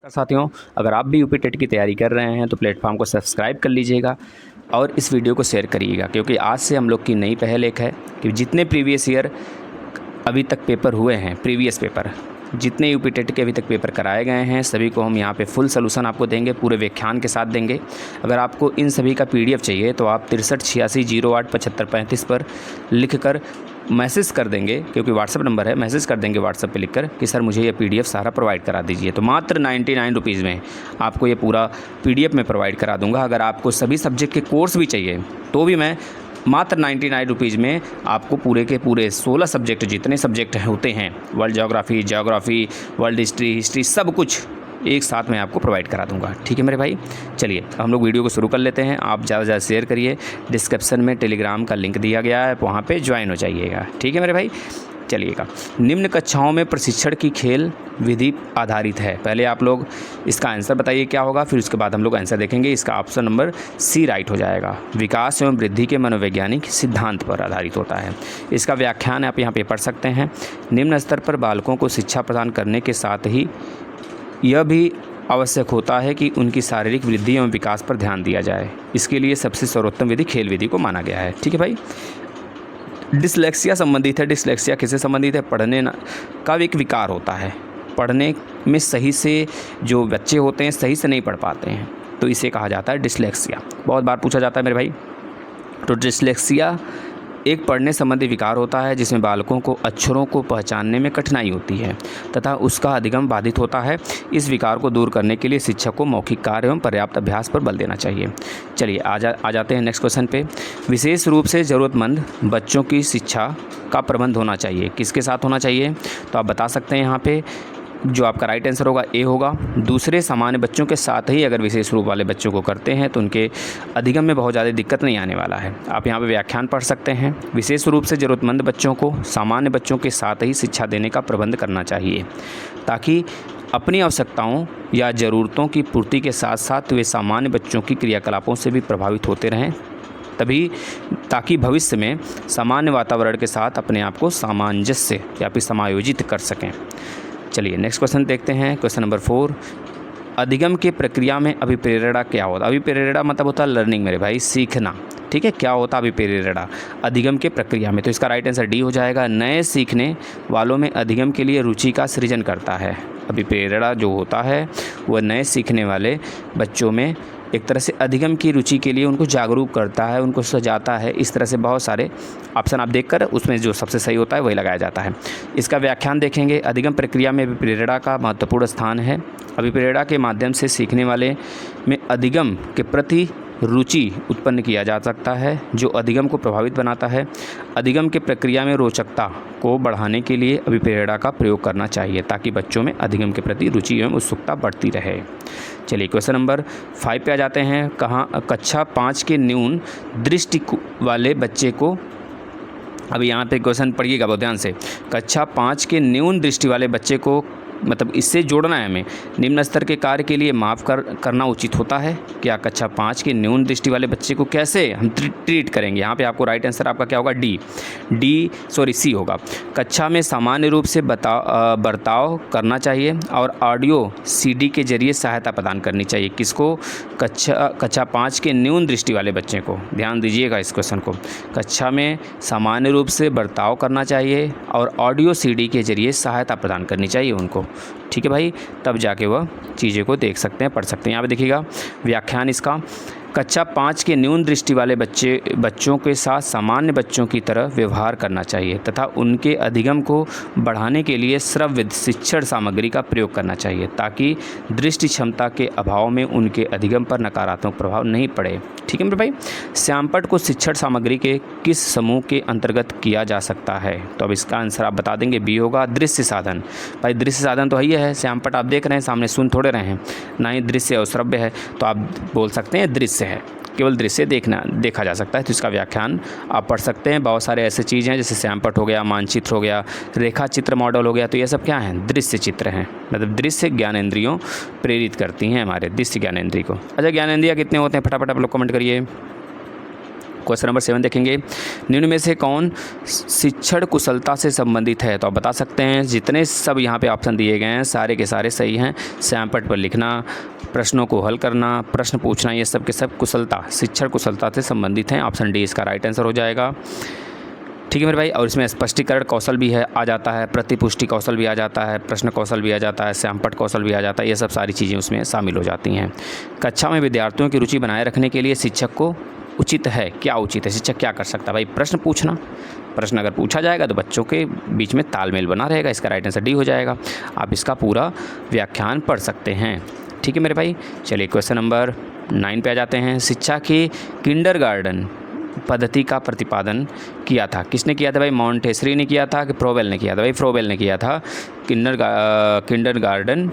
साथियों, अगर आप भी यूपी टेट की तैयारी कर रहे हैं तो प्लेटफॉर्म को सब्सक्राइब कर लीजिएगा और इस वीडियो को शेयर करिएगा, क्योंकि आज से हम लोग की नई पहल एक है कि जितने प्रीवियस ईयर अभी तक पेपर हुए हैं, प्रीवियस पेपर जितने यूपी टेट के अभी तक पेपर कराए गए हैं, सभी को हम यहाँ पे फुल सलूशन आपको देंगे, पूरे व्याख्यान के साथ देंगे। अगर आपको इन सभी का PDF चाहिए तो आप 6386087535 पर लिखकर मैसेज कर देंगे, क्योंकि व्हाट्सअप नंबर है, मैसेज कर देंगे व्हाट्सअप पे लिखकर कि सर मुझे ये PDF सारा प्रोवाइड करा दीजिए। तो मात्र 99 रुपीज़ में आपको ये पूरा PDF में प्रोवाइड करा दूंगा। अगर आपको सभी सब्जेक्ट के कोर्स भी चाहिए तो भी मैं मात्र 99 रुपीज़ में आपको पूरे के पूरे 16 सब्जेक्ट, जितने सब्जेक्ट होते हैं, वर्ल्ड ज्योग्राफी, वर्ल्ड हिस्ट्री सब कुछ एक साथ में आपको प्रोवाइड करा दूंगा। ठीक है मेरे भाई, चलिए हम लोग वीडियो को शुरू कर लेते हैं। आप ज़्यादा से ज़्यादा शेयर करिए, डिस्क्रिप्शन में टेलीग्राम का लिंक दिया गया है, वहाँ पे ज्वाइन हो जाइएगा। ठीक है मेरे भाई, चलिएगा। निम्न कक्षाओं में प्रशिक्षण की खेल विधि आधारित है। पहले आप लोग इसका आंसर बताइए क्या होगा, फिर उसके बाद हम लोग आंसर देखेंगे। इसका ऑप्शन नंबर C राइट हो जाएगा। विकास एवं वृद्धि के मनोवैज्ञानिक सिद्धांत पर आधारित होता है। इसका व्याख्यान आप यहाँ पे पढ़ सकते हैं। निम्न स्तर पर बालकों को शिक्षा प्रदान करने के साथ ही यह भी आवश्यक होता है कि उनकी शारीरिक वृद्धि एवं विकास पर ध्यान दिया जाए। इसके लिए सबसे सर्वोत्तम विधि खेल विधि को माना गया है। ठीक है भाई, डिसलेक्सिया संबंधित है। डिसलेक्सिया किससे संबंधित है? पढ़ने का एक विकार होता है, पढ़ने में सही से जो बच्चे होते हैं सही से नहीं पढ़ पाते हैं, तो इसे कहा जाता है डिसलेक्सिया। बहुत बार पूछा जाता है मेरे भाई। तो डिसलेक्सिया एक पढ़ने संबंधी विकार होता है जिसमें बालकों को अक्षरों को पहचानने में कठिनाई होती है तथा उसका अधिगम बाधित होता है। इस विकार को दूर करने के लिए शिक्षक को मौखिक कार्य एवं पर्याप्त अभ्यास पर बल देना चाहिए। चलिए आ जाते हैं नेक्स्ट क्वेश्चन पे। विशेष रूप से ज़रूरतमंद बच्चों की शिक्षा का प्रबंध होना चाहिए। किसके साथ होना चाहिए? तो आप बता सकते हैं यहाँ पे, जो आपका राइट आंसर होगा A होगा। दूसरे सामान्य बच्चों के साथ ही अगर विशेष रूप वाले बच्चों को करते हैं तो उनके अधिगम में बहुत ज़्यादा दिक्कत नहीं आने वाला है। आप यहाँ पे व्याख्यान पढ़ सकते हैं। विशेष रूप से ज़रूरतमंद बच्चों को सामान्य बच्चों के साथ ही शिक्षा देने का प्रबंध करना चाहिए, ताकि अपनी आवश्यकताओं या ज़रूरतों की पूर्ति के साथ साथ वे सामान्य बच्चों की क्रियाकलापों से भी प्रभावित होते रहें, ताकि भविष्य में सामान्य वातावरण के साथ अपने आप को सामंजस्य या फिर समायोजित कर सकें। चलिए नेक्स्ट क्वेश्चन देखते हैं। क्वेश्चन नंबर 4, अधिगम के प्रक्रिया में अभिप्रेरणा क्या होता है? अभिप्रेरणा मतलब होता है लर्निंग मेरे भाई, सीखना। ठीक है, क्या होता है अभिप्रेरणा अधिगम के प्रक्रिया में? तो इसका राइट आंसर D हो जाएगा। नए सीखने वालों में अधिगम के लिए रुचि का सृजन करता है। अभिप्रेरणा जो होता है वह नए सीखने वाले बच्चों में एक तरह से अधिगम की रुचि के लिए उनको जागरूक करता है, उनको सजाता है। इस तरह से बहुत सारे ऑप्शन आप देखकर उसमें जो सबसे सही होता है वही लगाया जाता है। इसका व्याख्यान देखेंगे। अधिगम प्रक्रिया में अभिप्रेरणा का महत्वपूर्ण स्थान है। अभिप्रेरणा के माध्यम से सीखने वाले में अधिगम के प्रति रुचि उत्पन्न किया जा सकता है, जो अधिगम को प्रभावित बनाता है। अधिगम के प्रक्रिया में रोचकता को बढ़ाने के लिए अभिप्रेरणा का प्रयोग करना चाहिए, ताकि बच्चों में अधिगम के प्रति रुचि एवं उत्सुकता बढ़ती रहे। चलिए क्वेश्चन नंबर 5 पे आ जाते हैं। कक्षा 5 के न्यून दृष्टि वाले बच्चे को, अभी यहाँ पे क्वेश्चन पढ़िएगा बहुत ध्यान से। कक्षा 5 के न्यून दृष्टि वाले बच्चे को, मतलब इससे जोड़ना है हमें, निम्न स्तर के कार्य के लिए माफ़ करना उचित होता है क्या? कक्षा 5 के न्यून दृष्टि वाले बच्चे को कैसे हम ट्रीट करेंगे? यहाँ पे आपको राइट आंसर आपका क्या होगा? C होगा। कक्षा में सामान्य रूप से बर्ताव करना चाहिए और ऑडियो CD के जरिए सहायता प्रदान करनी चाहिए। किसको? कक्षा 5 के न्यून दृष्टि वाले बच्चे को। ध्यान दीजिएगा इस क्वेश्चन को। कक्षा में सामान्य रूप से बर्ताव करना चाहिए और ऑडियो CD के जरिए सहायता प्रदान करनी चाहिए उनको। ठीक है भाई, तब जाके वह चीज़ें को देख सकते हैं, पढ़ सकते हैं। यहाँ पे देखिएगा व्याख्यान इसका। कक्षा 5 के न्यून दृष्टि वाले बच्चों के साथ सामान्य बच्चों की तरह व्यवहार करना चाहिए तथा उनके अधिगम को बढ़ाने के लिए श्रव्य शिक्षण सामग्री का प्रयोग करना चाहिए, ताकि दृष्टि क्षमता के अभाव में उनके अधिगम पर नकारात्मक प्रभाव नहीं पड़े। ठीक है मेरे भाई। श्यामपट्ट को शिक्षण सामग्री के किस समूह के अंतर्गत किया जा सकता है? तो अब इसका आंसर आप बता देंगे B होगा। दृश्य साधन। भाई दृश्य साधन तो ही है, श्यामपट्ट आप देख रहे हैं सामने, सुन थोड़े रहे हैं, ना ही दृश्य और श्रव्य है, तो आप बोल सकते हैं दृश्य है, केवल दृश्य देखा जा सकता है। तो इसका व्याख्यान आप पढ़ सकते हैं। बहुत सारे ऐसे चीज़ हैं जैसे श्यामपट्ट हो गया, मानचित्र हो गया, रेखा चित्र मॉडल हो गया, तो ये सब क्या हैं? दृश्य चित्र हैं। मतलब दृश्य ज्ञानेंद्रियों प्रेरित करती हैं हमारे दृश्य ज्ञानेंद्रिय को। अच्छा, ज्ञानेंद्रिय कितने होते हैं? फटाफट आप लोग कमेंट करिए। क्वेश्चन नंबर 7 देखेंगे, निम्न में से कौन शिक्षण कुशलता से संबंधित है? तो आप बता सकते हैं। जितने सब यहाँ पे ऑप्शन दिए गए हैं सारे के सारे सही हैं। सैमपट पर लिखना, प्रश्नों को हल करना, प्रश्न पूछना, ये सब के सब कुशलता, शिक्षण कुशलता से संबंधित हैं। ऑप्शन डी इसका राइट आंसर हो जाएगा। ठीक है मेरे भाई। और इसमें स्पष्टीकरण कौशल भी है, आ जाता है, प्रतिपुष्टि कौशल भी आ जाता है, प्रश्न कौशल भी आ जाता है, सैमपट कौशल भी आ जाता है। ये सब सारी चीज़ें उसमें शामिल हो जाती हैं। कक्षा में विद्यार्थियों की रुचि बनाए रखने के लिए शिक्षक को उचित है, क्या उचित है? शिक्षक क्या कर सकता है भाई? प्रश्न पूछना। प्रश्न अगर पूछा जाएगा तो बच्चों के बीच में तालमेल बना रहेगा। इसका राइट आंसर डी हो जाएगा। आप इसका पूरा व्याख्यान पढ़ सकते हैं। ठीक है मेरे भाई। चलिए क्वेश्चन नंबर 9 पे आ जाते हैं। शिक्षा की किंडरगार्टन पद्धति का प्रतिपादन किया था, किसने किया था भाई? मॉन्टेसरी ने किया था कि फ्रोबेल ने किया था? भाई फ्रोबेल ने किया था। किंडरगार्टन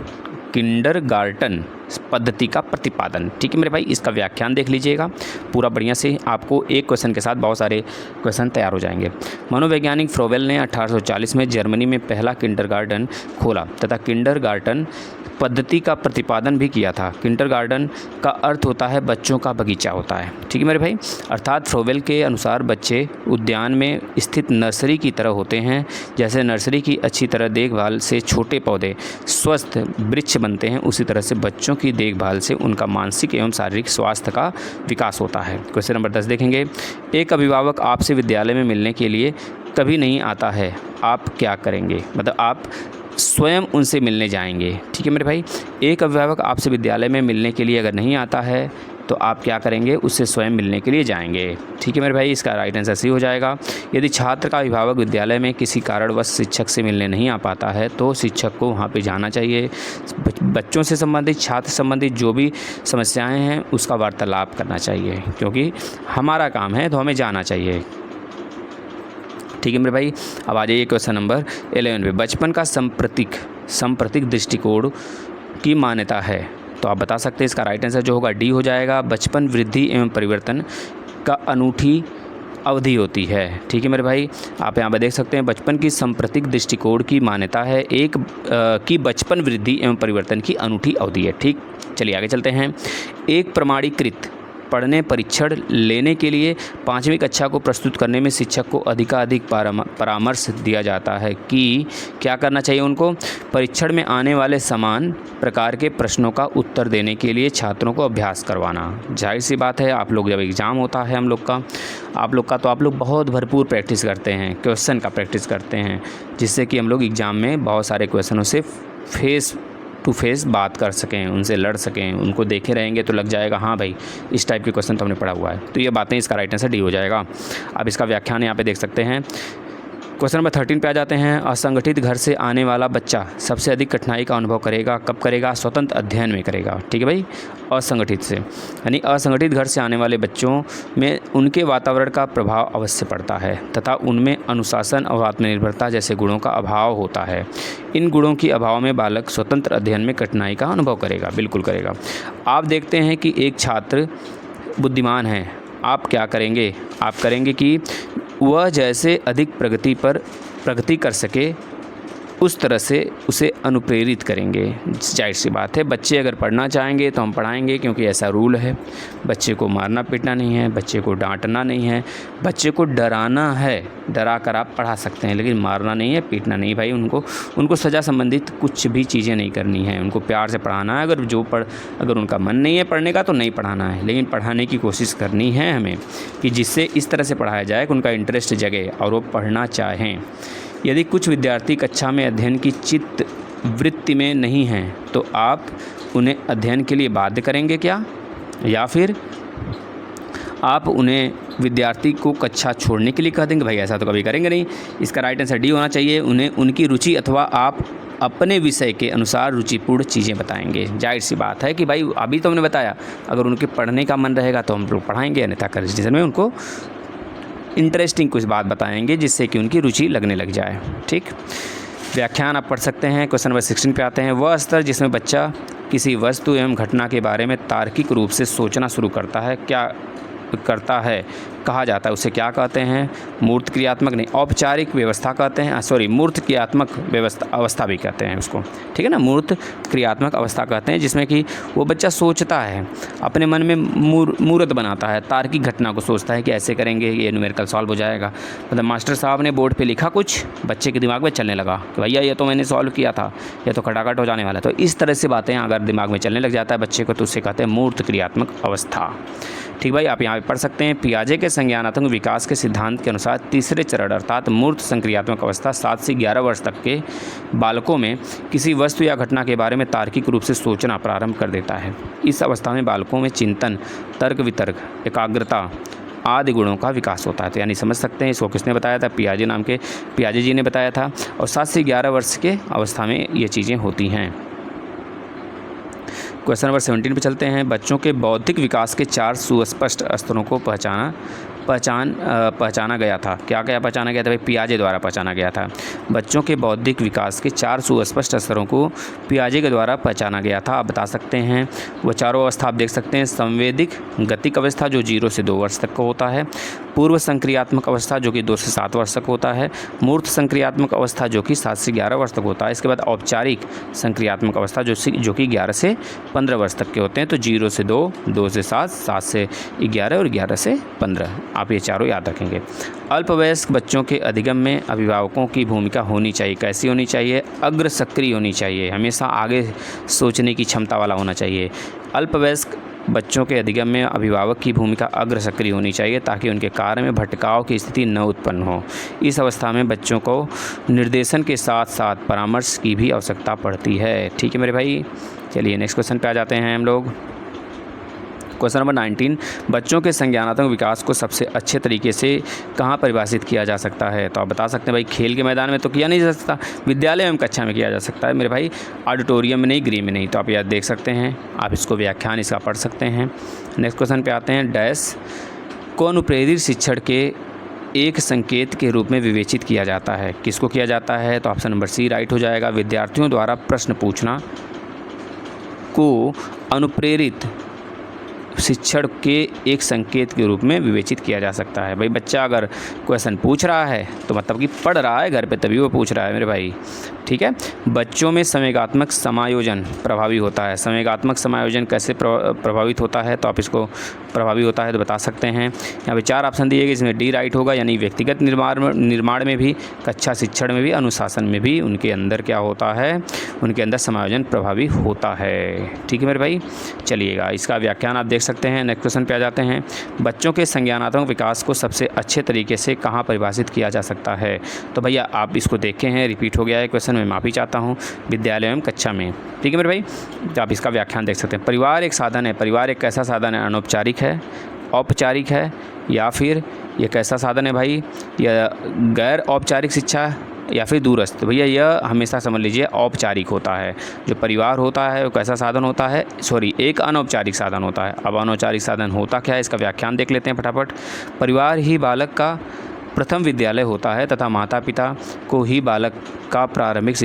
पद्धति का प्रतिपादन। ठीक है मेरे भाई। इसका व्याख्यान देख लीजिएगा पूरा बढ़िया से, आपको एक क्वेश्चन के साथ बहुत सारे क्वेश्चन तैयार हो जाएंगे। मनोवैज्ञानिक फ्रोबेल ने 1840 में जर्मनी में पहला किंडरगार्टन खोला तथा किंडरगार्टन पद्धति का प्रतिपादन भी किया था। किंडरगार्टन का अर्थ होता है बच्चों का बगीचा होता है। ठीक है मेरे भाई। अर्थात फ्रोबेल के अनुसार बच्चे उद्यान में स्थित नर्सरी की तरह होते हैं। जैसे नर्सरी की अच्छी तरह देखभाल से छोटे पौधे स्वस्थ वृक्ष बनते हैं, उसी तरह से बच्चों की देखभाल से उनका मानसिक एवं शारीरिक स्वास्थ्य का विकास होता है। क्वेश्चन नंबर 10 देखेंगे। एक अभिभावक आपसे विद्यालय में मिलने के लिए कभी नहीं आता है, आप क्या करेंगे? मतलब आप स्वयं उनसे मिलने जाएंगे। ठीक है मेरे भाई। एक अभिभावक आपसे विद्यालय में मिलने के लिए अगर नहीं आता है तो आप क्या करेंगे? उससे स्वयं मिलने के लिए जाएंगे। ठीक है मेरे भाई। इसका राइट आंसर सी हो जाएगा। यदि छात्र का अभिभावक विद्यालय में किसी कारणवश शिक्षक से मिलने नहीं आ पाता है तो शिक्षक को वहाँ पे जाना चाहिए। बच्चों से संबंधित, छात्र संबंधित जो भी समस्याएँ हैं उसका वार्तालाप करना चाहिए, क्योंकि हमारा काम है तो हमें जाना चाहिए। ठीक है मेरे भाई। अब आ जाइए क्वेश्चन नंबर 11 पे। बचपन का सांप्रतिक दृष्टिकोण की मान्यता है, तो आप बता सकते हैं। इसका राइट आंसर जो होगा डी हो जाएगा। बचपन वृद्धि एवं परिवर्तन का अनूठी अवधि होती है। ठीक है मेरे भाई। आप यहाँ पर देख सकते हैं बचपन की सांप्रतिक दृष्टिकोण की मान्यता है कि बचपन वृद्धि एवं परिवर्तन की अनूठी अवधि है। ठीक, चलिए आगे चलते हैं। एक प्रमाणीकृत पढ़ने परीक्षण लेने के लिए 5वीं कक्षा को प्रस्तुत करने में शिक्षक को अधिकाधिक परामर्श दिया जाता है कि क्या करना चाहिए उनको? परीक्षण में आने वाले समान प्रकार के प्रश्नों का उत्तर देने के लिए छात्रों को अभ्यास करवाना। जाहिर सी बात है, आप लोग जब एग्ज़ाम होता है आप लोग बहुत भरपूर प्रैक्टिस करते हैं, क्वेश्चन का प्रैक्टिस करते हैं, जिससे कि हम लोग एग्ज़ाम में बहुत सारे क्वेश्चनों से फेस टू फेस बात कर सकें, उनसे लड़ सकें। उनको देखे रहेंगे तो लग जाएगा हाँ भाई इस टाइप के क्वेश्चन तो हमने पढ़ा हुआ है। तो ये बातें, इसका राइट आंसर डी हो जाएगा। अब इसका व्याख्यान यहाँ पे देख सकते हैं। क्वेश्चन नंबर 13 पे आ जाते हैं। असंगठित घर से आने वाला बच्चा सबसे अधिक कठिनाई का अनुभव करेगा, कब करेगा? स्वतंत्र अध्ययन में करेगा। ठीक है भाई। असंगठित से यानी असंगठित घर से आने वाले बच्चों में उनके वातावरण का प्रभाव अवश्य पड़ता है तथा उनमें अनुशासन और आत्मनिर्भरता जैसे गुणों का अभाव होता है। इन गुणों के अभाव में बालक स्वतंत्र अध्ययन में कठिनाई का अनुभव करेगा, बिल्कुल करेगा। आप देखते हैं कि एक छात्र बुद्धिमान है, आप क्या करेंगे? आप करेंगे कि वह जैसे अधिक प्रगति कर सके उस तरह से उसे अनुप्रेरित करेंगे। जाहिर सी बात है, बच्चे अगर पढ़ना चाहेंगे तो हम पढ़ाएंगे, क्योंकि ऐसा रूल है। बच्चे को मारना पीटना नहीं है, बच्चे को डांटना नहीं है, बच्चे को डराना है। डरा कर आप पढ़ा सकते हैं, लेकिन मारना नहीं है, पीटना नहीं भाई। उनको सज़ा संबंधित कुछ भी चीज़ें नहीं करनी है। उनको प्यार से पढ़ाना है। अगर उनका मन नहीं है पढ़ने का तो नहीं पढ़ाना है, लेकिन पढ़ाने की कोशिश करनी है हमें कि जिससे इस तरह से पढ़ाया जाए कि उनका इंटरेस्ट जगे और वो पढ़ना चाहें। यदि कुछ विद्यार्थी कक्षा में अध्ययन की चित्त वृत्ति में नहीं हैं तो आप उन्हें अध्ययन के लिए बाध्य करेंगे क्या? या फिर आप उन्हें विद्यार्थी को कक्षा छोड़ने के लिए कह देंगे? भाई ऐसा तो कभी करेंगे नहीं। इसका राइट आंसर डी होना चाहिए। उन्हें उनकी रुचि अथवा आप अपने विषय के अनुसार रुचिपूर्ण चीज़ें बताएंगे। जाहिर सी बात है कि भाई अभी तो हमने बताया, अगर उनके पढ़ने का मन रहेगा तो हम लोग पढ़ाएंगे, अन्यथा कंवर्सेशन में उनको इंटरेस्टिंग कुछ बात बताएंगे जिससे कि उनकी रुचि लगने लग जाए। ठीक, व्याख्यान आप पढ़ सकते हैं। क्वेश्चन नंबर 16 पे आते हैं। वह स्तर जिसमें बच्चा किसी वस्तु एवं घटना के बारे में तार्किक रूप से सोचना शुरू करता है, क्या करता है कहा जाता है उसे क्या कहते हैं? मूर्त क्रियात्मक नहीं, औपचारिक व्यवस्था कहते हैं, सॉरी मूर्त क्रियात्मक व्यवस्था अवस्था भी कहते हैं उसको, ठीक है ना। मूर्त क्रियात्मक अवस्था कहते हैं जिसमें कि वो बच्चा सोचता है, अपने मन में मूर्त बनाता है, तार्किक घटना को सोचता है कि ऐसे करेंगे ये न्यूमेरिकल सॉल्व हो जाएगा। मतलब मास्टर साहब ने बोर्ड पे लिखा कुछ, बच्चे के दिमाग में चलने लगा कि भैया ये तो मैंने सॉल्व किया था, ये तो खटाखट हो जाने वाला। तो इस तरह से बातें अगर दिमाग में चलने लग जाता है बच्चे को तो उसे कहते हैं मूर्त क्रियात्मक अवस्था। ठीक भाई, आप यहाँ पे पढ़ सकते हैं पियाजे के संज्ञानात्मक विकास के सिद्धांत के अनुसार तीसरे चरण अर्थात मूर्त संक्रियात्मक अवस्था 7 से 11 वर्ष तक के बालकों में किसी वस्तु या घटना के बारे में तार्किक रूप से सोचना प्रारंभ कर देता है। इस अवस्था में बालकों में चिंतन, तर्क वितर्क, एकाग्रता आदि गुणों का विकास होता है। तो यानी समझ सकते हैं इसको किसने बताया था? पियाजे जी ने बताया था। और 7 से 11 वर्ष के अवस्था में ये चीज़ें होती हैं। क्वेश्चन नंबर 17 पे चलते हैं। बच्चों के बौद्धिक विकास के 4 सुस्पष्ट स्तरों को पहचाना गया था। क्या पहचाना गया था भाई? पियाजे द्वारा पहचाना गया था। बच्चों के बौद्धिक विकास के 4 सुस्पष्ट स्तरों को पियाजे के द्वारा पहचाना गया था। आप बता सकते हैं वो चारों अवस्था आप देख सकते हैं। संवेदिक गतिक अवस्था जो 0 से 2 वर्ष तक का होता है, पूर्व संक्रियात्मक अवस्था जो कि 2 से 7 वर्ष तक होता है, मूर्त संक्रियात्मक अवस्था जो कि 7 से 11 वर्ष तक होता है। इसके बाद औपचारिक संक्रियात्मक अवस्था जो कि 11 से 15 वर्ष तक के होते हैं। तो 0 से 2, 2 से 7, 7 से 11 और 11 से 15, आप ये चारों याद रखेंगे। अल्पवयस्क बच्चों के अधिगम में अभिभावकों की भूमिका होनी चाहिए। कैसी होनी चाहिए? अग्र सक्रिय होनी चाहिए, हमेशा आगे सोचने की क्षमता वाला होना चाहिए। अल्पवयस्क बच्चों के अधिगम में अभिभावक की भूमिका अग्र सक्रिय होनी चाहिए ताकि उनके कार्य में भटकाव की स्थिति न उत्पन्न हो। इस अवस्था में बच्चों को निर्देशन के साथ साथ परामर्श की भी आवश्यकता पड़ती है। ठीक है मेरे भाई, चलिए नेक्स्ट क्वेश्चन पे आ जाते हैं हम लोग। क्वेश्चन नंबर 19, बच्चों के संज्ञानात्मक विकास को सबसे अच्छे तरीके से कहाँ परिभाषित किया जा सकता है? तो आप बता सकते हैं भाई खेल के मैदान में तो किया नहीं जा सकता, विद्यालय एवं कक्षा में किया जा सकता है मेरे भाई, ऑडिटोरियम में नहीं, गृह में नहीं। तो आप याद देख सकते हैं, आप इसको व्याख्यान इसका पढ़ सकते हैं। नेक्स्ट क्वेश्चन पे आते हैं। डैश को अनुप्रेरित शिक्षण के एक संकेत के रूप में विवेचित किया जाता है। किसको किया जाता है? तो ऑप्शन नंबर सी राइट हो जाएगा। विद्यार्थियों द्वारा प्रश्न पूछना को अनुप्रेरित शिक्षण के एक संकेत के रूप में विवेचित किया जा सकता है। भाई बच्चा अगर क्वेश्चन पूछ रहा है तो मतलब कि पढ़ रहा है घर पे, तभी वो पूछ रहा है मेरे भाई। ठीक है, बच्चों में संवेगात्मक समायोजन प्रभावी होता है। संवेगात्मक समायोजन कैसे प्रभावित होता है? तो आप इसको प्रभावी होता है तो बता सकते हैं। यहाँ पे 4 ऑप्शन दिए गए, इसमें डी राइट होगा। यानी व्यक्तिगत निर्माण में भी, कक्षा शिक्षण में भी, अनुशासन में भी उनके अंदर क्या होता है? उनके अंदर समायोजन प्रभावी होता है। ठीक है मेरे भाई, चलिएगा इसका व्याख्यान आप देख सकते हैं। नेक्स्ट क्वेश्चन पे आ जाते हैं। बच्चों के संज्ञानात्मक विकास को सबसे अच्छे तरीके से कहाँ परिभाषित किया जा सकता है? तो भैया आप इसको देखे हैं, रिपीट हो गया है क्वेश्चन, मैं माफ़ी चाहता हूँ, विद्यालय एवं कक्षा में। ठीक है मेरे भाई, तो आप इसका व्याख्यान देख सकते हैं। परिवार एक साधन है। परिवार एक कैसा साधन है? अनौपचारिक है, औपचारिक है, या फिर ये कैसा साधन है भाई? यह गैर औपचारिक शिक्षा या फिर दूरस्थ? तो भैया यह हमेशा समझ लीजिए औपचारिक होता है। जो परिवार होता है वो कैसा साधन होता है? एक अनौपचारिक साधन होता है। अब अनौपचारिक साधन होता क्या है, इसका व्याख्यान देख लेते हैं फटाफट। परिवार ही बालक का प्रथम विद्यालय होता है तथा माता पिता को ही बालक का प्रारंभिक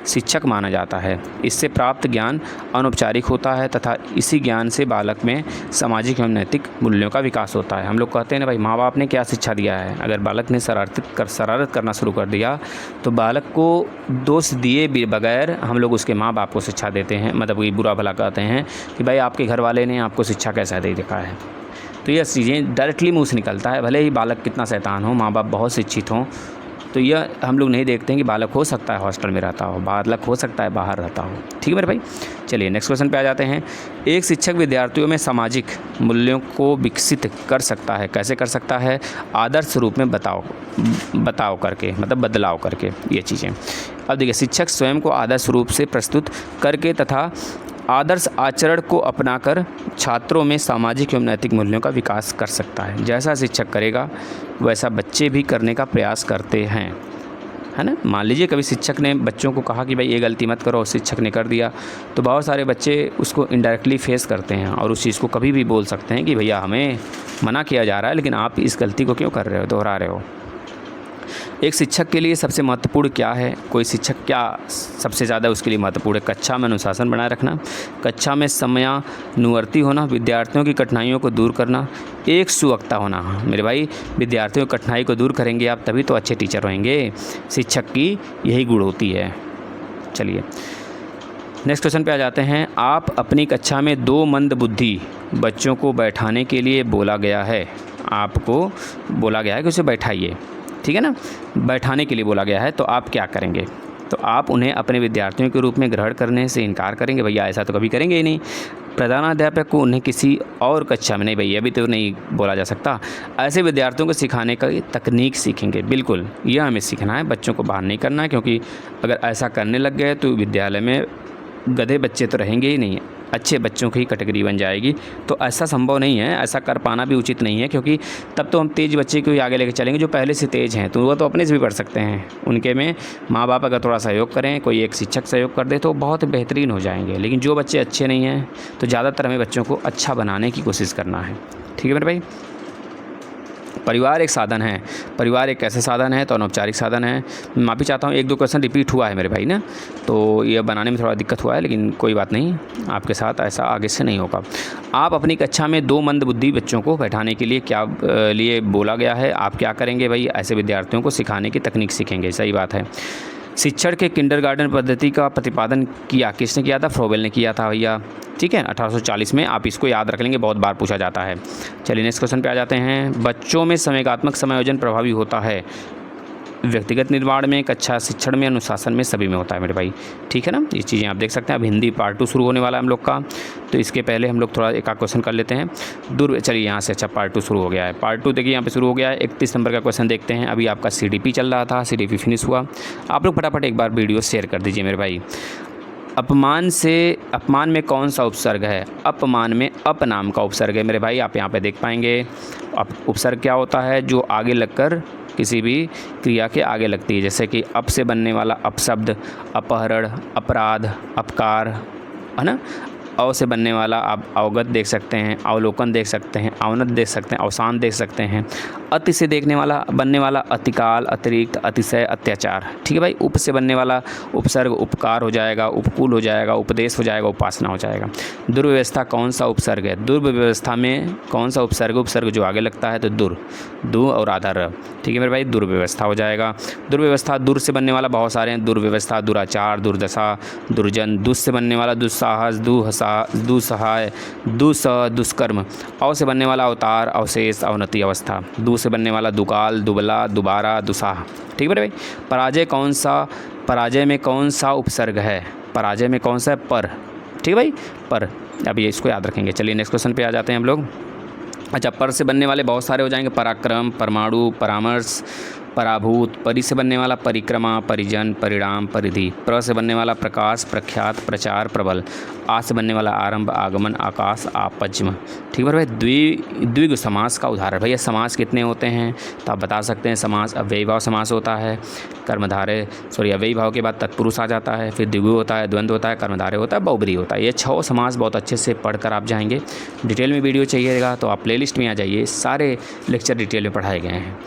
शिक्षक माना जाता है। इससे प्राप्त ज्ञान अनौपचारिक होता है तथा इसी ज्ञान से बालक में सामाजिक एवं नैतिक मूल्यों का विकास होता है। हम लोग कहते हैं ना भाई, माँ बाप ने क्या शिक्षा दिया है? अगर बालक ने शरारत करना शुरू कर दिया तो बालक को दोष दिए बगैर हम लोग उसके माँ बाप को शिक्षा देते हैं, मतलब कि बुरा भला कहते हैं कि भाई आपके घर वाले ने आपको शिक्षा कैसा दे देखा है। तो यह चीज़ें डायरेक्टली मुँह से निकलता है, भले ही बालक कितना शैतान हो, माँ बाप बहुत शिक्षित हों, तो यह हम लोग नहीं देखते हैं कि बालक हो सकता है हॉस्टल में रहता हो, बालक हो सकता है बाहर रहता हो। ठीक है मेरे भाई, चलिए नेक्स्ट क्वेश्चन पे आ जाते हैं। एक शिक्षक विद्यार्थियों में सामाजिक मूल्यों को विकसित कर सकता है। कैसे कर सकता है? आदर्श रूप में बताओ करके, मतलब बदलाव करके ये चीज़ें। अब देखिए, शिक्षक स्वयं को आदर्श रूप से प्रस्तुत करके तथा आदर्श आचरण को अपनाकर छात्रों में सामाजिक एवं नैतिक मूल्यों का विकास कर सकता है। जैसा शिक्षक करेगा वैसा बच्चे भी करने का प्रयास करते हैं, है ना। मान लीजिए कभी शिक्षक ने बच्चों को कहा कि भाई ये गलती मत करो, शिक्षक ने कर दिया, तो बहुत सारे बच्चे उसको इनडायरेक्टली फेस करते हैं और उस चीज़ को कभी भी बोल सकते हैं कि भैया हमें मना किया जा रहा है, लेकिन आप इस गलती को क्यों कर रहे हो, दोहरा रहे हो। एक शिक्षक के लिए सबसे महत्वपूर्ण क्या है? कोई शिक्षक क्या सबसे ज़्यादा उसके लिए महत्वपूर्ण है? कक्षा में अनुशासन बनाए रखना, कक्षा में समयानुवर्ती होना, विद्यार्थियों की कठिनाइयों को दूर करना, एक सुवक्ता होना। मेरे भाई, विद्यार्थियों की कठिनाई को दूर करेंगे आप तभी तो अच्छे टीचर होंगे। शिक्षक की यही गुण होती है। चलिए नेक्स्ट क्वेश्चन पे आ जाते हैं। आप अपनी कक्षा में 2 मंदबुद्धि बच्चों को बैठाने के लिए बोला गया है। आपको बोला गया है कि उसे बैठाइए, ठीक है ना, बैठाने के लिए बोला गया है, तो आप क्या करेंगे? तो आप उन्हें अपने विद्यार्थियों के रूप में ग्रहण करने से इनकार करेंगे। भैया ऐसा तो कभी करेंगे ही नहीं। प्रधानाध्यापक को उन्हें किसी और कक्षा में, नहीं भैया अभी तो नहीं बोला जा सकता। ऐसे विद्यार्थियों को सिखाने का तकनीक सीखेंगे। बिल्कुल, यह हमें सीखना है, बच्चों को बाहर नहीं करना है, क्योंकि अगर ऐसा करने लग गए तो विद्यालय में गधे बच्चे तो रहेंगे ही नहीं, अच्छे बच्चों की कैटेगरी बन जाएगी। तो ऐसा संभव नहीं है, ऐसा कर पाना भी उचित नहीं है, क्योंकि तब तो हम तेज़ बच्चे को ही आगे लेकर चलेंगे जो पहले से तेज़ हैं, तो वो तो अपने से भी पढ़ सकते हैं। उनके में माँ बाप अगर थोड़ा सहयोग करें, कोई एक शिक्षक सहयोग कर दे तो बहुत बेहतरीन हो जाएंगे। लेकिन जो बच्चे अच्छे नहीं हैं तो ज़्यादातर हमें बच्चों को अच्छा बनाने की कोशिश करना है। ठीक है मेरे भाई। परिवार एक साधन है। परिवार एक ऐसा साधन है, तो अनौपचारिक साधन है। मैं माफ़ी चाहता हूँ, 1-2 क्वेश्चन रिपीट हुआ है मेरे भाई ना, तो ये बनाने में थोड़ा दिक्कत हुआ है, लेकिन कोई बात नहीं, आपके साथ ऐसा आगे से नहीं होगा। आप अपनी कक्षा में 2 मंदबुद्धि बच्चों को बैठाने के लिए लिए बोला गया है, आप क्या करेंगे भाई? ऐसे विद्यार्थियों को सिखाने की तकनीक सीखेंगे। सही बात है। शिक्षण के किंडरगार्टन पद्धति का प्रतिपादन किया किसने किया था? फ्रोबेल ने किया था भैया। ठीक है, 1840 में। आप इसको याद रख लेंगे, बहुत बार पूछा जाता है। चलिए नेक्स्ट क्वेश्चन पे आ जाते हैं। बच्चों में संवेगात्मक समायोजन प्रभावी होता है व्यक्तिगत निर्माण में, कक्षा शिक्षण में, अनुशासन में, सभी में होता है मेरे भाई। ठीक है ना, ये चीज़ें आप देख सकते हैं। अब हिंदी पार्ट 2 शुरू होने वाला है हम लोग का, तो इसके पहले हम लोग थोड़ा एक आध क्वेश्चन कर लेते हैं। चलिए यहाँ से, अच्छा पार्ट 2 शुरू हो गया है। पार्ट 2 देखिए यहाँ पे शुरू हो गया है। 31 नंबर का क्वेश्चन देखते हैं। अभी आपका CDP चल रहा था, CDP फिनिश हुआ। आप लोग फटाफट एक बार वीडियो शेयर कर दीजिए मेरे भाई। अपमान में कौन सा उपसर्ग है? अपमान में अप नाम का उपसर्ग है मेरे भाई, आप यहाँ पे देख पाएंगे। उपसर्ग क्या होता है? जो आगे लगकर किसी भी क्रिया के आगे लगती है, जैसे कि अप से बनने वाला अपशब्द, अपहरण, अपराध, अपकार, है ना। अव से बनने वाला आप अवगत देख सकते हैं, अवलोकन देख सकते हैं, अवनत देख सकते हैं, अवसान देख सकते हैं। अति से बनने वाला अतिकाल, अतिरिक्त, अतिशय, अत्याचार। ठीक है भाई। उप से बनने वाला उपसर्ग उपकार हो जाएगा, उपकूल हो जाएगा, उपदेश हो जाएगा, उपासना हो जाएगा। दुर्व्यवस्था कौन सा उपसर्ग है? दुर्व्यवस्था में कौन सा उपसर्ग? उपसर्ग जो आगे लगता है तो दु और आधार। ठीक है मेरे भाई, दुर्व्यवस्था हो जाएगा। दुर्व्यवस्था, दुर से बनने वाला बहुत सारे हैं। दुर्व्यवस्था, दुराचार, दुर्दशा, दुर्जन। दुस से बनने वाला दुस्साहस, दुसहाय, दुष्कर्म। अव से बनने वाला अवतार, अवशेष, अवनति, अवस्था। दु से बनने वाला दुकाल, दुबला, दुबारा, दुसाह। ठीक है मेरे भाई। पराजय में कौन सा उपसर्ग है? पराजय में कौन सा है? पर। ठीक है भाई, पर। अब ये इसको याद रखेंगे। चलिए नेक्स्ट क्वेश्चन पे आ जाते हैं हम लोग। अच्छा, पर से बनने वाले बहुत सारे हो जाएंगे। पराक्रम, परमाणु, परामर्श, पराभूत। परि से बनने वाला परिक्रमा, परिजन, परिणाम, परिधि। प्र से बनने वाला प्रकाश, प्रख्यात, प्रचार, प्रबल। आ से बनने वाला आरंभ, आगमन, आकाश, आपज्म। ठीक है भाई। द्विग समास का उदाहरण। भैया समास कितने होते हैं तो आप बता सकते हैं। समास अव्ययी भाव समास होता है, अव्ययी भाव के बाद तत्पुरुष आ जाता है, फिर द्विगु होता है, द्वंद्व होता है, कर्मधारय होता है, बहुब्री होता है। ये 6 समास बहुत अच्छे से पढ़कर आप जाएंगे। डिटेल में वीडियो चाहिएगा तो आप प्लेलिस्ट में आ जाइए, सारे लेक्चर डिटेल में पढ़ाए गए हैं।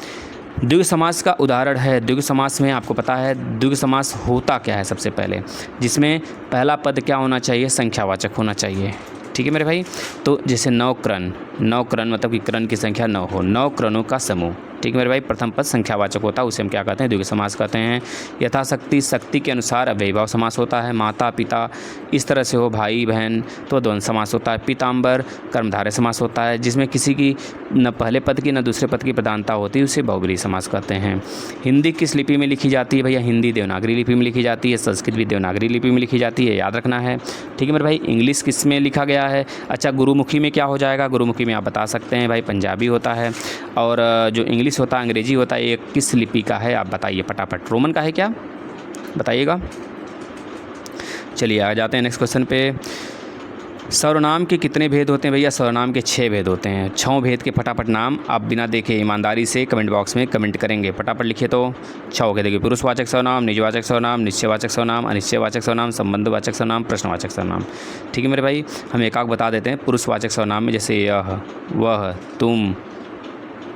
द्विग समास का उदाहरण है। द्विग समास में आपको पता है द्विग समास होता क्या है? सबसे पहले जिसमें पहला पद क्या होना चाहिए? संख्यावाचक होना चाहिए। ठीक है मेरे भाई। तो जैसे 9 कर्ण मतलब कि कर्ण की संख्या 9 हो, 9 करणों का समूह। ठीक है मेरे भाई। प्रथम पद संख्यावाचक होता है, उसे हम क्या कहते हैं? द्विग समास कहते हैं। यथाशक्ति, शक्ति के अनुसार अव्ययी भाव समास होता है। माता पिता इस तरह से हो, भाई बहन तो द्वंद्व समास होता है। पीताम्बर कर्मधारय समास होता है, जिसमें किसी की न पहले पद की न दूसरे पद की प्रधानता होती है, उसे बहुब्री समास कहते हैं। हिंदी किस लिपि में लिखी जाती है? भैया हिंदी देवनागरी लिपि में लिखी जाती है। संस्कृत भी देवनागरी लिपि में लिखी जाती है, याद रखना है। ठीक है मेरे भाई। इंग्लिश किस में लिखा गया है? अच्छा, गुरुमुखी में क्या हो जाएगा? गुरुमुखी में आप बता सकते हैं भाई, पंजाबी होता है। और जो इंग्लिश होता है, अंग्रेजी होता है, ये किस लिपि का है? आप बताइए फटाफट। रोमन का है क्या? बताइएगा। चलिए आ जाते हैं नेक्स्ट क्वेश्चन पे। सर्वनाम के कितने भेद होते हैं? भैया सर्वनाम के 6 भेद होते हैं। 6 भेद के फटाफट नाम आप बिना देखे ईमानदारी से कमेंट बॉक्स में कमेंट करेंगे। फटाफट लिखिए तो 6 के देखिए। पुरुषवाचक सर्वनाम, निजवाचक सर्वनाम, निश्चयवाचक सर्वनाम, अनिश्चयवाचक सर्वनाम, संबंधवाचक सर्वनाम, प्रश्नवाचक सर्वनाम। ठीक है मेरे भाई। हम एक बता देते हैं। पुरुषवाचक सर्वनाम में जैसे यह, वह, तुम,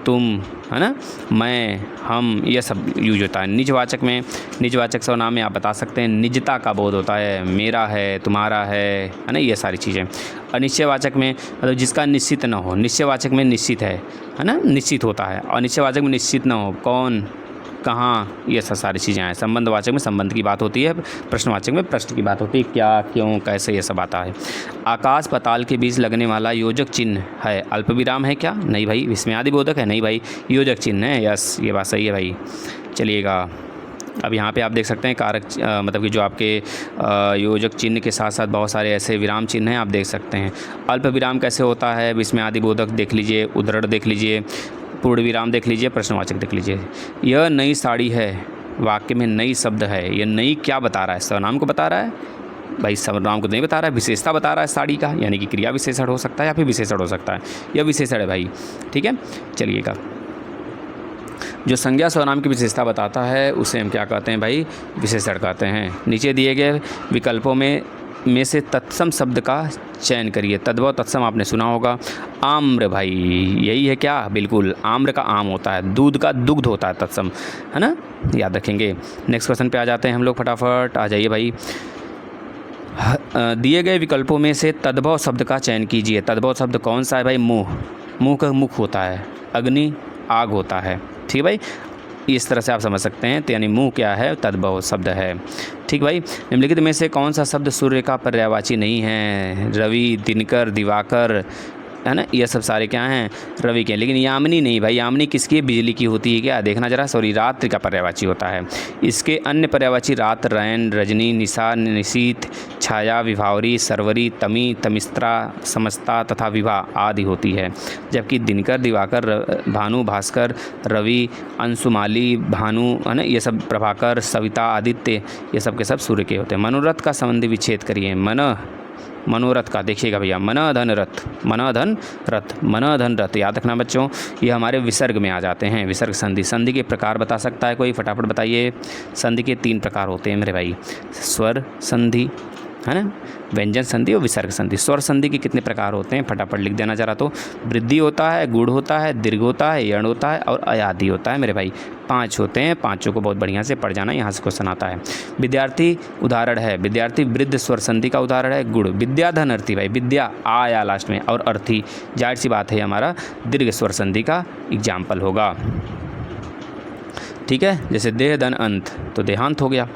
तुम, है ना, मैं, हम, ये सब यूज होता है। निजवाचक में, निजवाचक सर्वनाम में आप बता सकते हैं निजता का बोध होता है, मेरा है, तुम्हारा है ना, ये सारी चीज़ें। अनिश्चयवाचक में मतलब जिसका निश्चित न हो, निश्चयवाचक में निश्चित है ना, निश्चित होता है। और अनिश्चयवाचक में निश्चित न हो, कौन, कहाँ, ये सब सारी चीज़ें हैं। संबंधवाचक में संबंध की बात होती है, प्रश्नवाचक में प्रश्न की बात होती है, क्या, क्यों, कैसे, ये सब आता है। आकाश पाताल के बीच लगने वाला योजक चिन्ह है, अल्पविराम है क्या? नहीं भाई। विस्मयादिबोधक है? नहीं भाई, योजक चिन्ह है। यस, ये बात सही है भाई। चलिएगा, अब यहाँ पे आप देख सकते हैं कारक मतलब कि जो आपके योजक चिन्ह के साथ साथ बहुत सारे ऐसे विराम चिन्ह हैं, आप देख सकते हैं। अल्प विराम कैसे होता है? विस्मयादिबोधक देख लीजिए, उद्धरण देख लीजिए, पूर्ण विराम देख लीजिए, प्रश्नवाचक देख लीजिए। यह नई साड़ी है, वाक्य में नई शब्द है, यह नई क्या बता रहा है? सर्वनाम को बता रहा है भाई, सर्वनाम को नहीं बता रहा है, विशेषता बता रहा है साड़ी का, यानी कि क्रिया विशेषण हो सकता है या फिर विशेषण हो सकता है। यह विशेषण है भाई, ठीक है। चलिएगा, जो संज्ञा सर्वनाम की विशेषता बताता है उसे हम क्या कहते हैं भाई? विशेषण कहते हैं। नीचे दिए गए विकल्पों में से तत्सम शब्द का चयन करिए। तद्भव तत्सम आपने सुना होगा, आम्र भाई, यही है क्या? बिल्कुल, आम्र का आम होता है, दूध का दुग्ध होता है तत्सम, है ना, याद रखेंगे। नेक्स्ट क्वेश्चन पे आ जाते हैं हम लोग, फटाफट आ जाइए भाई। दिए गए विकल्पों में से तद्भव शब्द का चयन कीजिए। तद्भव शब्द कौन सा है भाई? मुँह, मुँह का मुख होता है, अग्नि आग होता है, ठीक है भाई। इस तरह से आप समझ सकते हैं, तो यानी मुँह क्या है? तद्भव शब्द है, ठीक भाई। निम्नलिखित में से कौन सा शब्द सूर्य का पर्यायवाची नहीं है? रवि, दिनकर, दिवाकर, है ना, ये सब सारे क्या हैं? रवि के। लेकिन यामिनी नहीं भाई, यामिनी किसकी? बिजली की होती है क्या? देखना जरा, सॉरी, रात्रि का पर्यायवाची होता है। इसके अन्य पर्यायवाची रात, रैन, रजनी, निशा, निशीथ, छाया, विभावरी, सरवरी, तमी, तमिस्त्रा, समस्ता तथा विवाह आदि होती है। जबकि दिनकर, दिवाकर, भानु, भास्कर, रवि, अंशुमाली, भानु, है ना, ये सब प्रभाकर, सविता, आदित्य, ये सब के सब सूर्य के होते हैं। मनोरथ का संबंधी विच्छेद करिए। मनोरथ का देखिएगा भैया, मन धन रथ, मन धन रथ, मन धन रथ, याद रखना बच्चों, ये हमारे विसर्ग में आ जाते हैं। विसर्ग संधि, संधि के प्रकार बता सकता है कोई? फटाफट बताइए। संधि के 3 प्रकार होते हैं मेरे भाई, स्वर संधि, है ना, व्यंजन संधि और विसर्ग संधि। स्वर संधि के कितने प्रकार होते हैं? फटाफट लिख देना जरा। तो वृद्धि होता है, गुण होता है, दीर्घ होता है, यण होता है और अयादि होता है मेरे भाई। 5 होते हैं, 5 को बहुत बढ़िया से पढ़ जाना, यहाँ से क्वेश्चन आता है। विद्यार्थी उदाहरण है, विद्यार्थी वृद्ध स्वर संधि का उदाहरण है। गुण, विद्या धन अर्थी भाई, विद्या आया लास्ट में, और अर्थी जाहिर सी बात है हमारा दीर्घ स्वर संधि का एग्जाम्पल होगा, ठीक है। जैसे देह धन अंत, तो देहांत हो गया।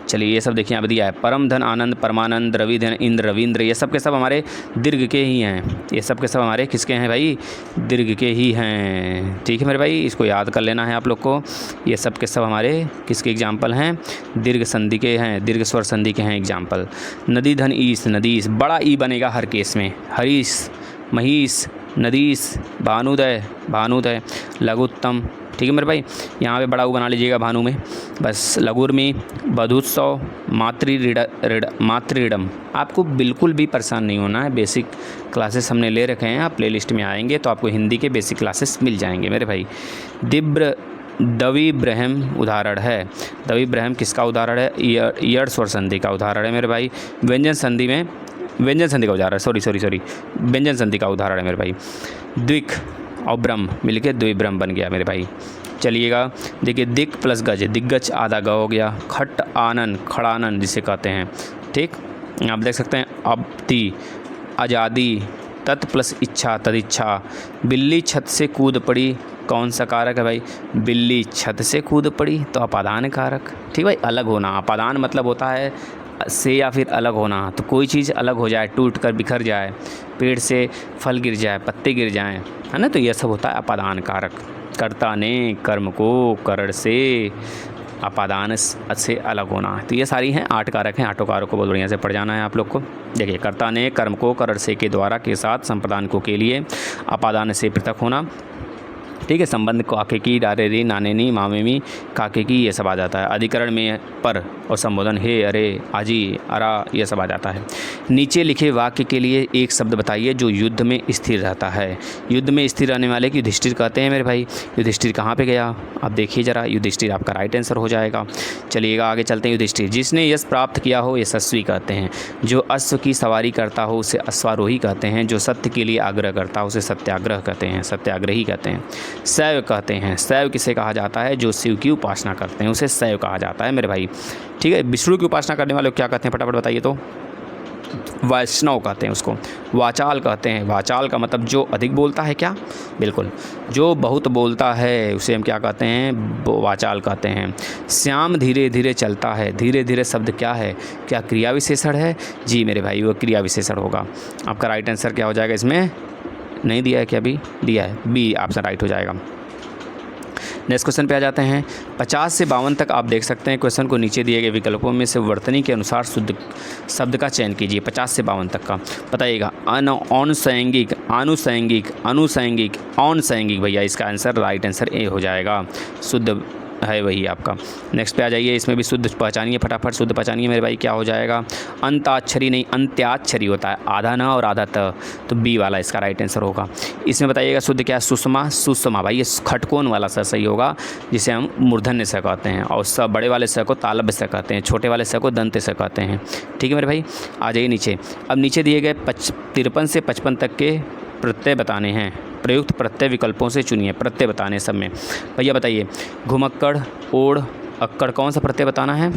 चलिए, ये सब देखिए यहाँ दिया है, परम धन आनंद, परमानंद, रवि धन इंद्र, रविंद्र, ये सब के सब हमारे दीर्घ के ही हैं। ये सब के सब हमारे किसके हैं भाई? दीर्घ के ही हैं, ठीक है मेरे भाई, इसको याद कर लेना है आप लोग को। ये सब के सब हमारे किसके एग्जाम्पल हैं? दीर्घ संधि के हैं, दीर्घ स्वर संधि के हैं एग्जाम्पल। नदी धन ईस, नदीस, बड़ा ई बनेगा हर केस में। हरीश, महिष, नदीस, भानुदय, भानुदय, लघुत्तम, ठीक है मेरे भाई, यहाँ पे बड़ा ऊ बना लीजिएगा भानु में बस। लघुर्मी, बधुत्सव, मातृडम। आपको बिल्कुल भी परेशान नहीं होना है, बेसिक क्लासेस हमने ले रखे हैं, आप प्लेलिस्ट में आएंगे तो आपको हिंदी के बेसिक क्लासेस मिल जाएंगे मेरे भाई। दविब्रहम उदाहरण है। दविब्रहम किसका उदाहरण है? यड़ स्वर संधि का उदाहरण है मेरे भाई। व्यंजन संधि में, व्यंजन संधि का उदाहरण है, सॉरी, व्यंजन संधि का उदाहरण है मेरे भाई। द्विक और ब्रह्म मिलके द्विब्रह्म बन गया मेरे भाई। चलिएगा, देखिए, दिक प्लस गज, दिग्गज आधा ग हो गया। खट आनन, खड़ानन जिसे कहते हैं, ठीक, आप देख सकते हैं। अब्ति, आज़ादी, तत् प्लस इच्छा, तदिच्छा। बिल्ली छत से कूद पड़ी, कौन सा कारक है भाई? बिल्ली छत से कूद पड़ी, तो अपादान कारक, ठीक भाई। अलग होना, अपादान मतलब होता है से या फिर अलग होना, तो कोई चीज़ अलग हो जाए, टूट कर बिखर जाए, पेड़ से फल गिर जाए, पत्ते गिर जाएं, है ना, तो यह सब होता है अपादान कारक। कर्ता ने कर्म को करण से, अपादान से अलग होना, तो ये सारी हैं 8 कारक हैं। 8 कारक को बहुत बढ़िया से पढ़ जाना है आप लोग को। देखिए, कर्ता ने कर्म को करण से के द्वारा के साथ संप्रदान को के लिए, अपादान से पृथक होना, ठीक है। संबंध काके की, डारे री, नाने नी, मामे मी, काके की, ये सब आ जाता है। अधिकरण में पर और संबोधन हे, अरे, आजी, अरा, ये सब आ जाता है। नीचे लिखे वाक्य के लिए एक शब्द बताइए जो युद्ध में स्थिर रहता है। युद्ध में स्थिर रहने वाले को युधिष्ठिर कहते हैं मेरे भाई। युधिष्ठिर कहाँ पे गया आप देखिए ज़रा, युधिष्ठिर आपका राइट आंसर हो जाएगा। चलिएगा आगे चलते हैं। युधिष्ठिर, जिसने यश प्राप्त किया हो यशस्वी कहते हैं। जो अश्व की सवारी करता हो उसे अश्वारोही कहते हैं। जो सत्य के लिए आग्रह करता हो उसे सत्याग्रह कहते हैं, सत्याग्रही कहते हैं। शैव कहते हैं। शैव किसे कहा जाता है? जो शिव की उपासना करते हैं उसे शैव कहा जाता है मेरे भाई। ठीक है। विष्णु की उपासना करने वाले को क्या कहते हैं फटाफट बताइए तो? वैष्णव कहते हैं उसको। वाचाल कहते हैं। वाचाल का मतलब जो अधिक बोलता है, क्या? बिल्कुल, जो बहुत बोलता है उसे हम क्या कहते हैं? वाचाल कहते हैं। श्याम धीरे धीरे चलता है। धीरे धीरे शब्द क्या है? क्या क्रिया विशेषण है? जी मेरे भाई, वो क्रिया विशेषण होगा। आपका राइट आंसर क्या हो जाएगा? इसमें नहीं दिया है क्या? अभी दिया है, बी ऑप्शन राइट हो जाएगा। नेक्स्ट क्वेश्चन पे आ जाते हैं। 50 से 52 तक आप देख सकते हैं। क्वेश्चन को नीचे दिए गए विकल्पों में से वर्तनी के अनुसार शुद्ध शब्द का चयन कीजिए। 50 से 52 तक का बताइएगा। अनुसैंगिक, अनुसैंगिक, अनुसैंगिक, औनसैंगिक, भैया इसका आंसर राइट आंसर ए हो जाएगा। शुद्ध है वही आपका। नेक्स्ट पे आ जाइए। इसमें भी शुद्ध पहचानिए, फटाफट शुद्ध पहचानिए मेरे भाई। क्या हो जाएगा? अंताक्षरी नहीं, अंत्याक्षरी होता है, आधा न और आधा त, तो बी वाला इसका राइट आंसर होगा। इसमें बताइएगा शुद्ध क्या है? सुषमा, सुषमा भाई, ये खटकोन वाला स सही होगा, जिसे हम मूर्धन्य से कहते हैं। और सब बड़े वाले स को तालब्य से कहते हैं, छोटे वाले स को दंत से कहते हैं। ठीक है मेरे भाई। आ जाइए नीचे। अब नीचे दिए गए 53 से 55 तक के प्रत्यय बताने हैं। प्रयुक्त प्रत्यय विकल्पों से चुनिए। प्रत्यय बताने सब में भैया बताइए। घुमक्कड़, ओढ़, अक्कड़, कौन सा प्रत्यय बताना है?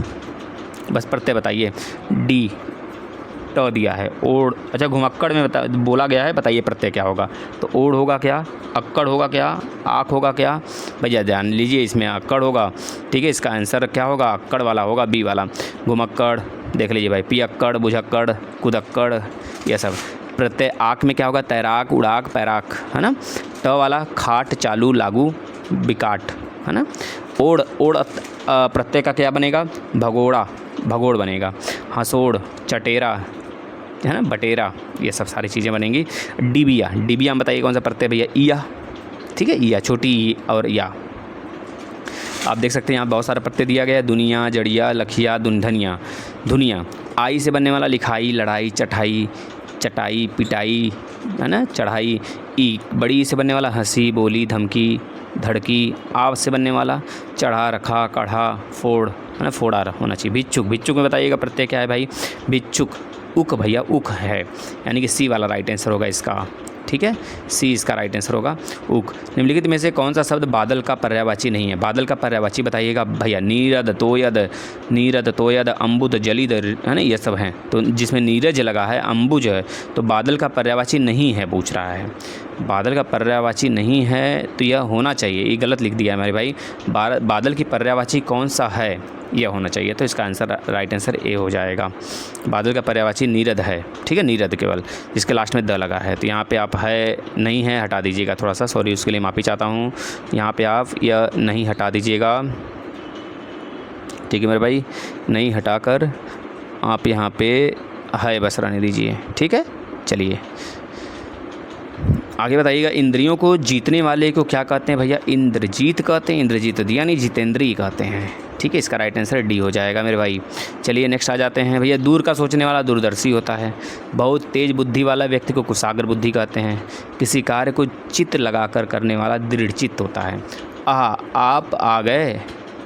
बस प्रत्यय बताइए। डी ट दिया है, ओढ़। अच्छा, घुमक्कड़ में बोला गया है, बताइए प्रत्यय क्या होगा? तो ओढ़ होगा क्या? अक्कड़ होगा क्या? आँख होगा क्या? भैया ध्यान लीजिए, इसमें अक्कड़ होगा। ठीक है, इसका आंसर क्या होगा? अक्कड़ वाला होगा, बी वाला। घुमक्कड़ देख लीजिए भाई, पियक्कड़, बुझक्कड़, कुदक्कड़, ये सब प्रत्यय। आँख में क्या होगा? तैराक, उड़ाक, पैराक, है ना। ट वाला खाट, चालू, लागू, बिकाट, है ना। ओढ़, ओढ़ प्रत्यय का क्या बनेगा? भगोड़ा, भगोड़ बनेगा। हंसोड़, चटेरा, है ना, बटेरा, ये सब सारी चीज़ें बनेंगी। डिबिया, डिबिया में बताइए कौन सा प्रत्यय भैया? ईया। ठीक है, ईया, छोटी ई और या। आप देख सकते हैं यहाँ बहुत सारा प्रत्यय दिया गया है। दुनिया, जड़िया, लखिया, दुंधनिया, धुनिया। आई से बनने वाला लिखाई, लड़ाई, चटाई, चटाई, पिटाई, है ना, चढ़ाई। ई बड़ी से बनने वाला हंसी, बोली, धमकी, धड़की। आव से बनने वाला चढ़ा, रखा, कढ़ा, फोड़, है ना, फोड़ा होना चाहिए। भिक्षुक, भिक्षुक में बताइएगा प्रत्यय क्या है भाई? भिक्षुक। उक भैया, उक है, यानी कि सी वाला राइट आंसर होगा इसका। ठीक है, सी इसका राइट आंसर होगा, उक। निम्नलिखित में से कौन सा शब्द बादल का पर्यायवाची नहीं है? बादल का पर्यायवाची बताइएगा भैया। नीरद, तोयद, नीरद, तोयद, अम्बुद, जलिद, है ना, ये सब हैं। तो जिसमें नीरज लगा है, अम्बुज है, तो बादल का पर्यायवाची नहीं है पूछ रहा है। बादल का पर्यायवाची नहीं है तो यह होना चाहिए, ये गलत लिख दिया है मेरे भाई। बादल की पर्यायवाची कौन सा है, यह होना चाहिए। तो इसका आंसर राइट आंसर ए हो जाएगा। बादल का पर्यायवाची नीरद है। ठीक है, नीरद केवल, जिसके लास्ट में द लगा है। तो यहाँ पे आप है नहीं है हटा दीजिएगा थोड़ा सा, सॉरी उसके लिए माफ़ी चाहता हूँ। यहाँ पे आप यह नहीं हटा दीजिएगा। ठीक है मेरे भाई, नहीं हटाकर आप यहाँ पे है बस रहने दीजिए। ठीक है, चलिए आगे बताइएगा। इंद्रियों को जीतने वाले को क्या कहते हैं भैया? इंद्रजीत कहते हैं। इंद्रजीत दिया नहीं, जितेंद्रीय कहते हैं। ठीक है, इसका राइट आंसर डी हो जाएगा मेरे भाई। चलिए नेक्स्ट आ जाते हैं भैया। दूर का सोचने वाला दूरदर्शी होता है। बहुत तेज बुद्धि वाला व्यक्ति को कुशाग्र बुद्धि कहते हैं। किसी कार्य को चित्त लगाकर करने वाला दृढ़चित्त होता है। आप आ गए,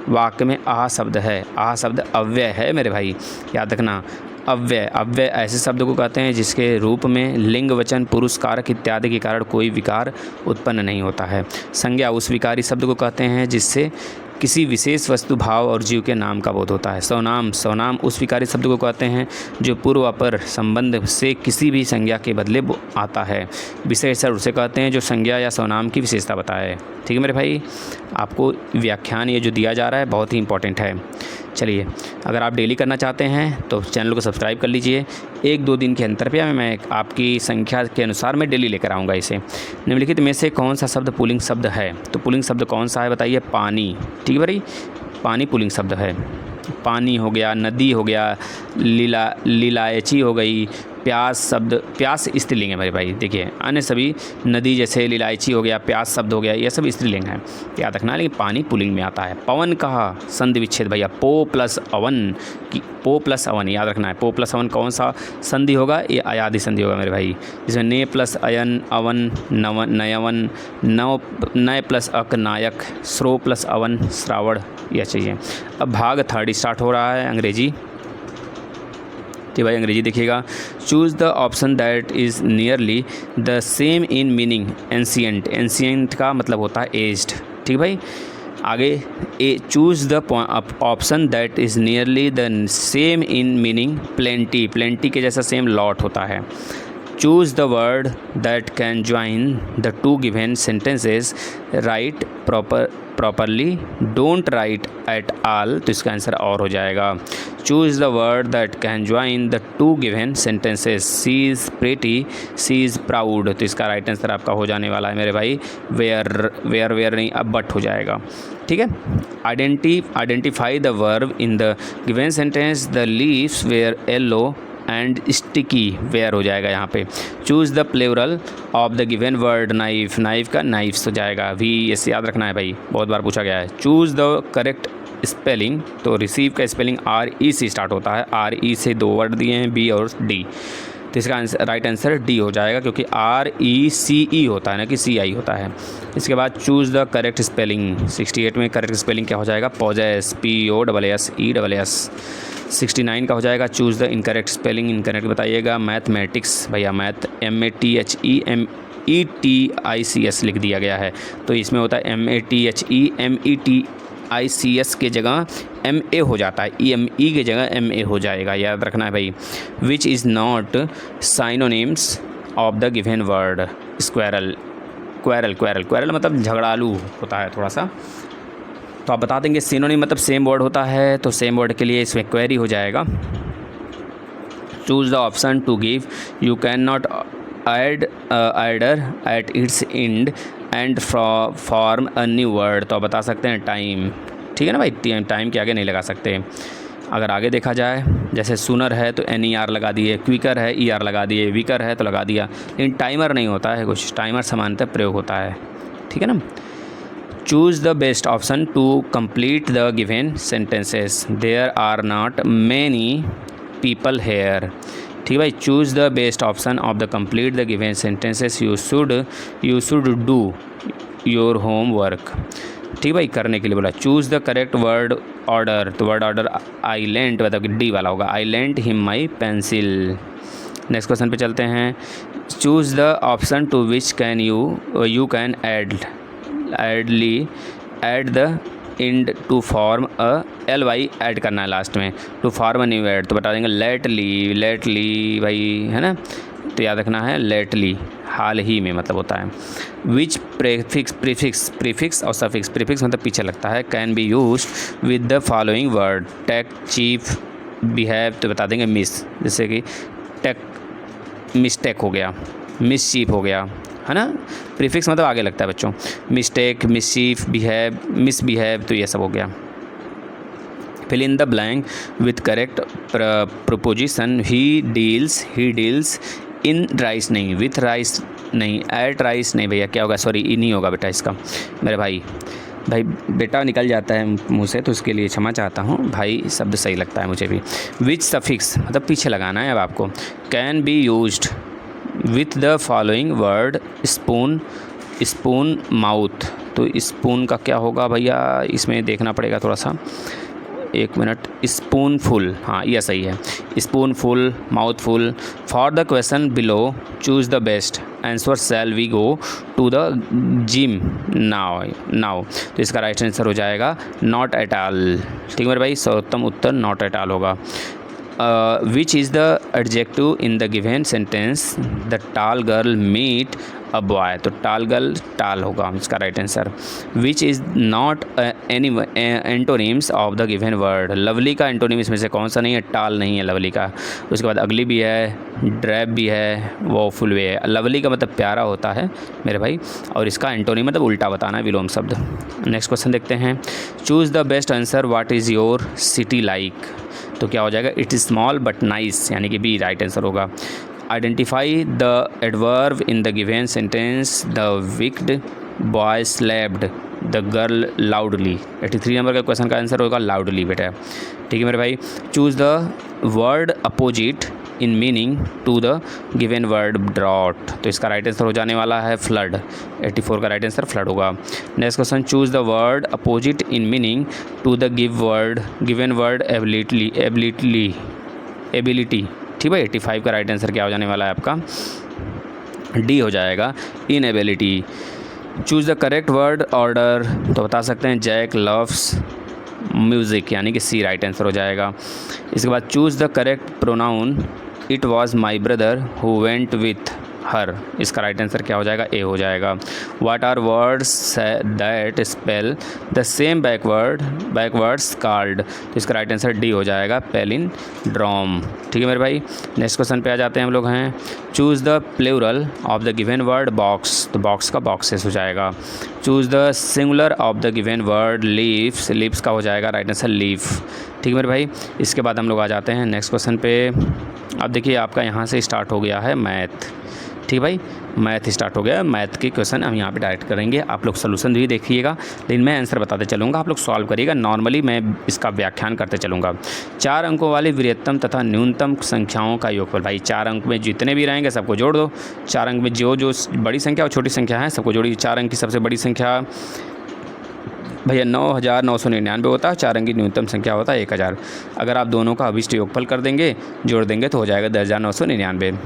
वाक्य में आह शब्द है। आह शब्द अव्यय है मेरे भाई, याद रखना। अव्यय, अव्यय ऐसे शब्द को कहते हैं जिसके रूप में लिंग, वचन, पुरुष, कारक इत्यादि के कारण कोई विकार उत्पन्न नहीं होता है। संज्ञा उस विकारी शब्द को कहते हैं जिससे किसी विशेष वस्तु, भाव और जीव के नाम का बोध होता है। स्वनाम, स्वनाम उस विकारी शब्द को कहते हैं जो पूर्व अपर संबंध से किसी भी संज्ञा के बदले आता है। विशेषण उसे कहते हैं जो संज्ञा या स्वनाम की विशेषता बताए। ठीक है मेरे भाई, आपको व्याख्यान ये जो दिया जा रहा है बहुत ही इंपॉर्टेंट है। चलिए, अगर आप डेली करना चाहते हैं तो चैनल को सब्सक्राइब कर लीजिए। 1-2 दिन के अंतर पे मैं आपकी संख्या के अनुसार मैं डेली लेकर आऊँगा इसे। निम्नलिखित में से कौन सा शब्द पुल्लिंग शब्द है? तो पुल्लिंग शब्द कौन सा है बताइए? पानी। ठीक है भाई, पानी पुल्लिंग शब्द है। पानी हो गया, नदी हो गया, लीलायची हो गई, प्यास शब्द, प्यास स्त्रीलिंग है मेरे भाई। देखिए अन्य सभी नदी जैसे इलायची हो गया, प्यास शब्द हो गया, ये सब स्त्रीलिंग है, याद रखना। लेकिन पानी पुल्लिंग में आता है। पवन कहा संधि विच्छेद भैया, पो प्लस अवन की, पो प्लस अवन याद रखना है। पो प्लस अवन कौन सा संधि होगा? ये अयादि संधि होगा मेरे भाई। जिसमें ने प्लस अयन अवन नवन नयवन, नव नय प्लस अक नायक, श्रो प्लस अवन श्रावण, यह चाहिए। अब भाग थर्ड स्टार्ट हो रहा है अंग्रेजी। तो भाई अंग्रेजी देखिएगा। Choose the option that is nearly the same in meaning ancient. Ancient का मतलब होता है एज्ड, ठीक भाई। आगे ए choose the option that is nearly the same in meaning plenty. Plenty के जैसा सेम लॉट होता है। Choose the word that can join the two given sentences, write properly, don't write at all, तो इसका आंसर और हो जाएगा। Choose the word that can join the two given sentences, she is pretty, she is proud, तो इसका right answer आपका हो जाने वाला है मेरे भाई वेयर। वेयर वेयर नहीं, अब बट हो जाएगा, ठीक है। Identify the verb in the given sentence, the leaves were yellow and sticky, were हो जाएगा यहाँ पे। Choose the plural of the given word, knife, knife का नाइफ्स हो जाएगा। वी ऐसे याद रखना है भाई, बहुत बार पूछा गया है। चूज़ द करेक्ट स्पेलिंग, तो रिसीव का स्पेलिंग RE से स्टार्ट होता है। RE से दो वर्ड दिए हैं, B और D, तो इसका आंसर राइट आंसर D हो जाएगा, क्योंकि RECE होता है ना कि CI होता है। इसके बाद चूज़ द करेक्ट स्पेलिंग, 68 में करेक्ट स्पेलिंग क्या हो जाएगा? Poses, POSSESS। 69 का हो जाएगा choose the incorrect spelling, incorrect बताइएगा। मैथमेटिक्स भैया, मैथ MATHEMETICS लिख दिया गया है, तो इसमें होता है MATHEMETICS के जगह MA हो जाता है, EME के जगह MA हो जाएगा, याद रखना है भाई। Which is not synonyms of the given word, squirrel, quarrel, quarrel, quarrel मतलब झगड़ालू होता है थोड़ा सा, तो आप बता देंगे। सिनोनिम मतलब सेम वर्ड होता है, तो सेम वर्ड के लिए इसमें क्वेरी हो जाएगा। Choose the option to give, you can not add adder at its end and form a new word, तो आप बता सकते हैं टाइम, ठीक है ना भाई। टाइम के आगे नहीं लगा सकते। अगर आगे देखा जाए, जैसे सूनर है तो NER लगा दिए, क्विकर है ER लगा दिए, वीकर है तो लगा दिया, लेकिन टाइमर नहीं होता है कुछ, टाइमर समानतः प्रयोग होता है, ठीक है ना। Choose the best option to complete the given sentences, there are not many people here, ठीक भाई। Choose the best option of the complete the given sentences, you should do your homework, ठीक भाई, करने के लिए बोला। Choose the correct word order, तो word order I lent मतलब D वाला होगा, I lent him my pencil. Next question पे चलते हैं। Choose the option to which can you can add the end to form a LY add करना है last में, to form a new word, तो बता देंगे लेटली भाई, है ना, तो याद रखना है लेटली, हाल ही में मतलब होता है। विच प्रीफिक्स और सफिक्स, प्रीफिक्स मतलब पीछे लगता है, can be used with the following word, take, chief, behave, तो बता देंगे मिस, जैसे कि टेक मिस्टेक हो गया, मिसचीफ हो गया, है ना। प्रीफिक्स मतलब आगे लगता है बच्चों, मिस्टेक, मिसचीफ, बिहेव, मिसबिहेव, तो ये सब हो गया। Fill in the blank with correct proposition, he deals in rice, नहीं विथ राइस, नहीं एट राइस, नहीं भैया क्या होगा, सॉरी ई नहीं होगा बेटा इसका मेरे भाई बेटा निकल जाता है मुँह से, तो उसके लिए क्षमा चाहता हूँ भाई, शब्द सही लगता है मुझे भी। विच सफिक्स मतलब पीछे लगाना है अब आपको। Can be used with the following word, spoon mouth, तो स्पून का क्या होगा भैया, इसमें देखना पड़ेगा थोड़ा सा, एक मिनट। स्पूनफुल, हाँ यह सही है, spoonful, mouthful. For the question below choose the best answer, shall we go to the gym now, तो इसका राइट आंसर हो जाएगा नॉट एट ऑल, ठीक है मेरे भाई, सर्वोत्तम उत्तर नॉट एट ऑल होगा। Which is the adjective in the given sentence, the टाल गर्ल मीट अ बॉय, तो टाल गर्ल टाल होगा इसका right answer. Which is not any antonyms of the given word, lovely का एंटोनिम इसमें से कौन सा नहीं है, टाल नहीं है लवली का। उसके बाद अगली भी है, ड्रैप भी है, वॉफुल भी है। लवली का मतलब प्यारा होता है मेरे भाई, और इसका एंटोनिम मतलब उल्टा बताना है, विलोम शब्द। नेक्स्ट क्वेश्चन देखते हैं। Choose the best answer, what is your city like, तो क्या हो जाएगा, it is small but nice, यानी कि बी राइट आंसर होगा। Identify the adverb in the given sentence the wicked boy slapped the girl loudly. 83 number का question का answer होगा लाउडली बेटा। ठीक है मेरे भाई। Choose the word opposite in meaning to the given word drought, तो इसका राइट आंसर हो जाने वाला है फ्लड। 84 का राइट आंसर फ्लड होगा। Next question, choose the word opposite in meaning to the given word ability. ठीक है, 85 का राइट आंसर क्या हो जाने वाला है आपका, डी हो जाएगा, inability. Choose the correct word order, तो बता सकते हैं जैक लव्स म्यूज़िक, यानी कि सी राइट आंसर हो जाएगा। इसके बाद choose the correct pronoun, it was my brother who went with her, इसका राइट आंसर क्या हो जाएगा, ए हो जाएगा। What are words that spell the same backwards called, तो इसका राइट आंसर डी हो जाएगा, पैलिंड्रोम। ठीक है मेरे भाई। नेक्स्ट क्वेश्चन पे आ जाते हैं हम लोग हैं, choose the plural of the given word box, तो बॉक्स का बॉक्सेस हो जाएगा। Choose the singular of the given word leaves, leaves का हो जाएगा राइट आंसर लीफ। ठीक है मेरे भाई। इसके बाद हम लोग आ जाते हैं नेक्स्ट क्वेश्चन पे। अब देखिए आपका यहाँ से स्टार्ट हो गया है मैथ। ठीक भाई, मैथ स्टार्ट हो गया है। मैथ के क्वेश्चन हम यहाँ पे डायरेक्ट करेंगे, आप लोग सोल्यूशन भी देखिएगा, लेकिन मैं आंसर बताते चलूँगा, आप लोग सॉल्व करिएगा। नॉर्मली मैं इसका व्याख्यान करते चलूँगा। 4 अंकों वाली वृहत्तम तथा न्यूनतम संख्याओं का योगफल, भाई 4 अंक में जितने भी रहेंगे सबको जोड़ दो। 4 अंक में जो बड़ी संख्या और छोटी संख्या है सबको जोड़िए। 4 अंक की सबसे बड़ी संख्या भैया 9999 होता है, 4 अंक की न्यूनतम संख्या होता है 1000। अगर आप दोनों का अभिष्ट योगफल कर देंगे, जोड़ देंगे, तो हो जाएगा 10,999।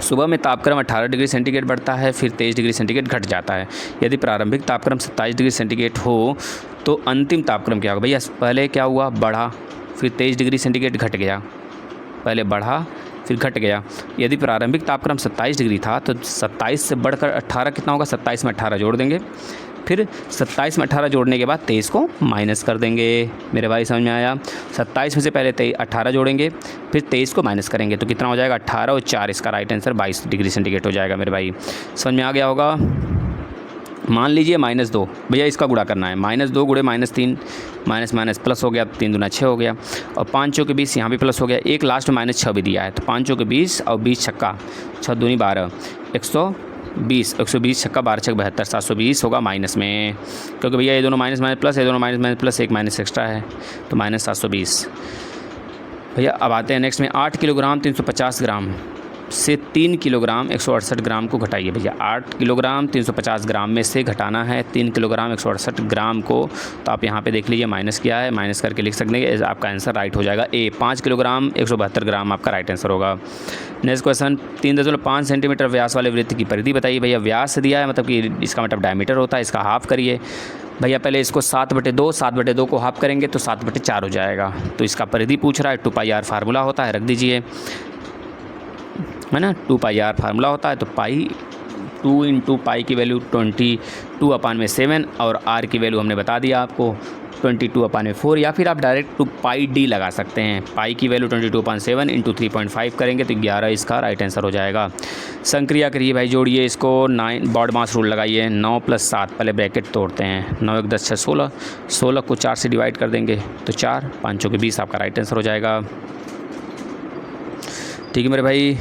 सुबह में तापक्रम 18 डिग्री सेंटीग्रेड बढ़ता है, फिर 23 डिग्री सेंटीग्रेड घट जाता है। यदि प्रारंभिक तापक्रम 27 डिग्री सेंटीग्रेड हो तो अंतिम तापक्रम क्या होगा, भैया पहले क्या हुआ, बढ़ा, फिर 23 डिग्री सेंटीग्रेड घट गया, पहले बढ़ा फिर घट गया। यदि प्रारंभिक तापक्रम 27 डिग्री था तो 27 से बढ़कर 18 कितना होगा, 27 में 18 जोड़ देंगे, फिर 27 में 18 जोड़ने के बाद 23 को माइनस कर देंगे। मेरे भाई समझ में आया। 27 में से पहले 18 जोड़ेंगे, फिर 23 को माइनस करेंगे, तो कितना हो जाएगा, 18 और 4, इसका राइट आंसर 22 डिग्री सेंटीग्रेड हो जाएगा। मेरे भाई समझ में आ गया होगा। मान लीजिए -2, भैया इसका गुणा करना है, -2 गुणे -3, माइनस माइनस प्लस हो गया, 3 दूना 6 हो गया, और 5 चौके 20 यहाँ भी प्लस हो गया, एक लास्ट में -6 भी दिया है, तो 5 चौके 20 और 20 छक्का 6 दूनी 12, 120 छक्का 12 छक्का 72, 720 होगा माइनस में, क्योंकि भैया ये दोनों माइनस माइनस प्लस, ये दोनों माइनस माइनस प्लस, एक माइनस एक्स्ट्रा है, तो -720। भैया अब आते हैं नेक्स्ट में, 8 किलोग्राम 350 ग्राम से 3 किलोग्राम 168 ग्राम को घटाइए। भैया 8 किलोग्राम 350 ग्राम में से घटाना है 3 किलोग्राम 168 ग्राम को, तो आप यहाँ पे देख लीजिए माइनस किया है, माइनस करके लिख सकते हैं, आपका आंसर राइट हो जाएगा ए, 5 किलोग्राम 172 ग्राम आपका राइट आंसर होगा। नेक्स्ट क्वेश्चन, 3.5 सेंटीमीटर व्यास वाले वृत्त की परिधि बताइए। भैया व्यास दिया है, मतलब कि इसका मतलब डायमीटर होता है, इसका हाफ करिए। भैया पहले इसको 7/2 को हाफ करेंगे तो 7/4 हो जाएगा, तो इसका परिधि पूछ रहा है, 2πr फार्मूला होता है, रख दीजिए, है ना, 2πr फार्मूला होता है, तो पाई 2 × पाई की वैल्यू 22/7 और r की वैल्यू हमने बता दिया आपको 22/4, या फिर आप डायरेक्ट 2πd लगा सकते हैं। पाई की वैल्यू 22/7 × 3.5 करेंगे तो 11 इसका राइट आंसर हो जाएगा। संक्रिया करिए भाई, जोड़िए इसको, 9 बॉड मास रूल लगाइए, 9 + 7, पहले ब्रैकेट तोड़ते हैं, 9 × 1 = 10, 6 = 16 को 4 से डिवाइड कर देंगे तो 4, 5 चौके 20 आपका राइट आंसर हो जाएगा। ठीक है मेरे भाई,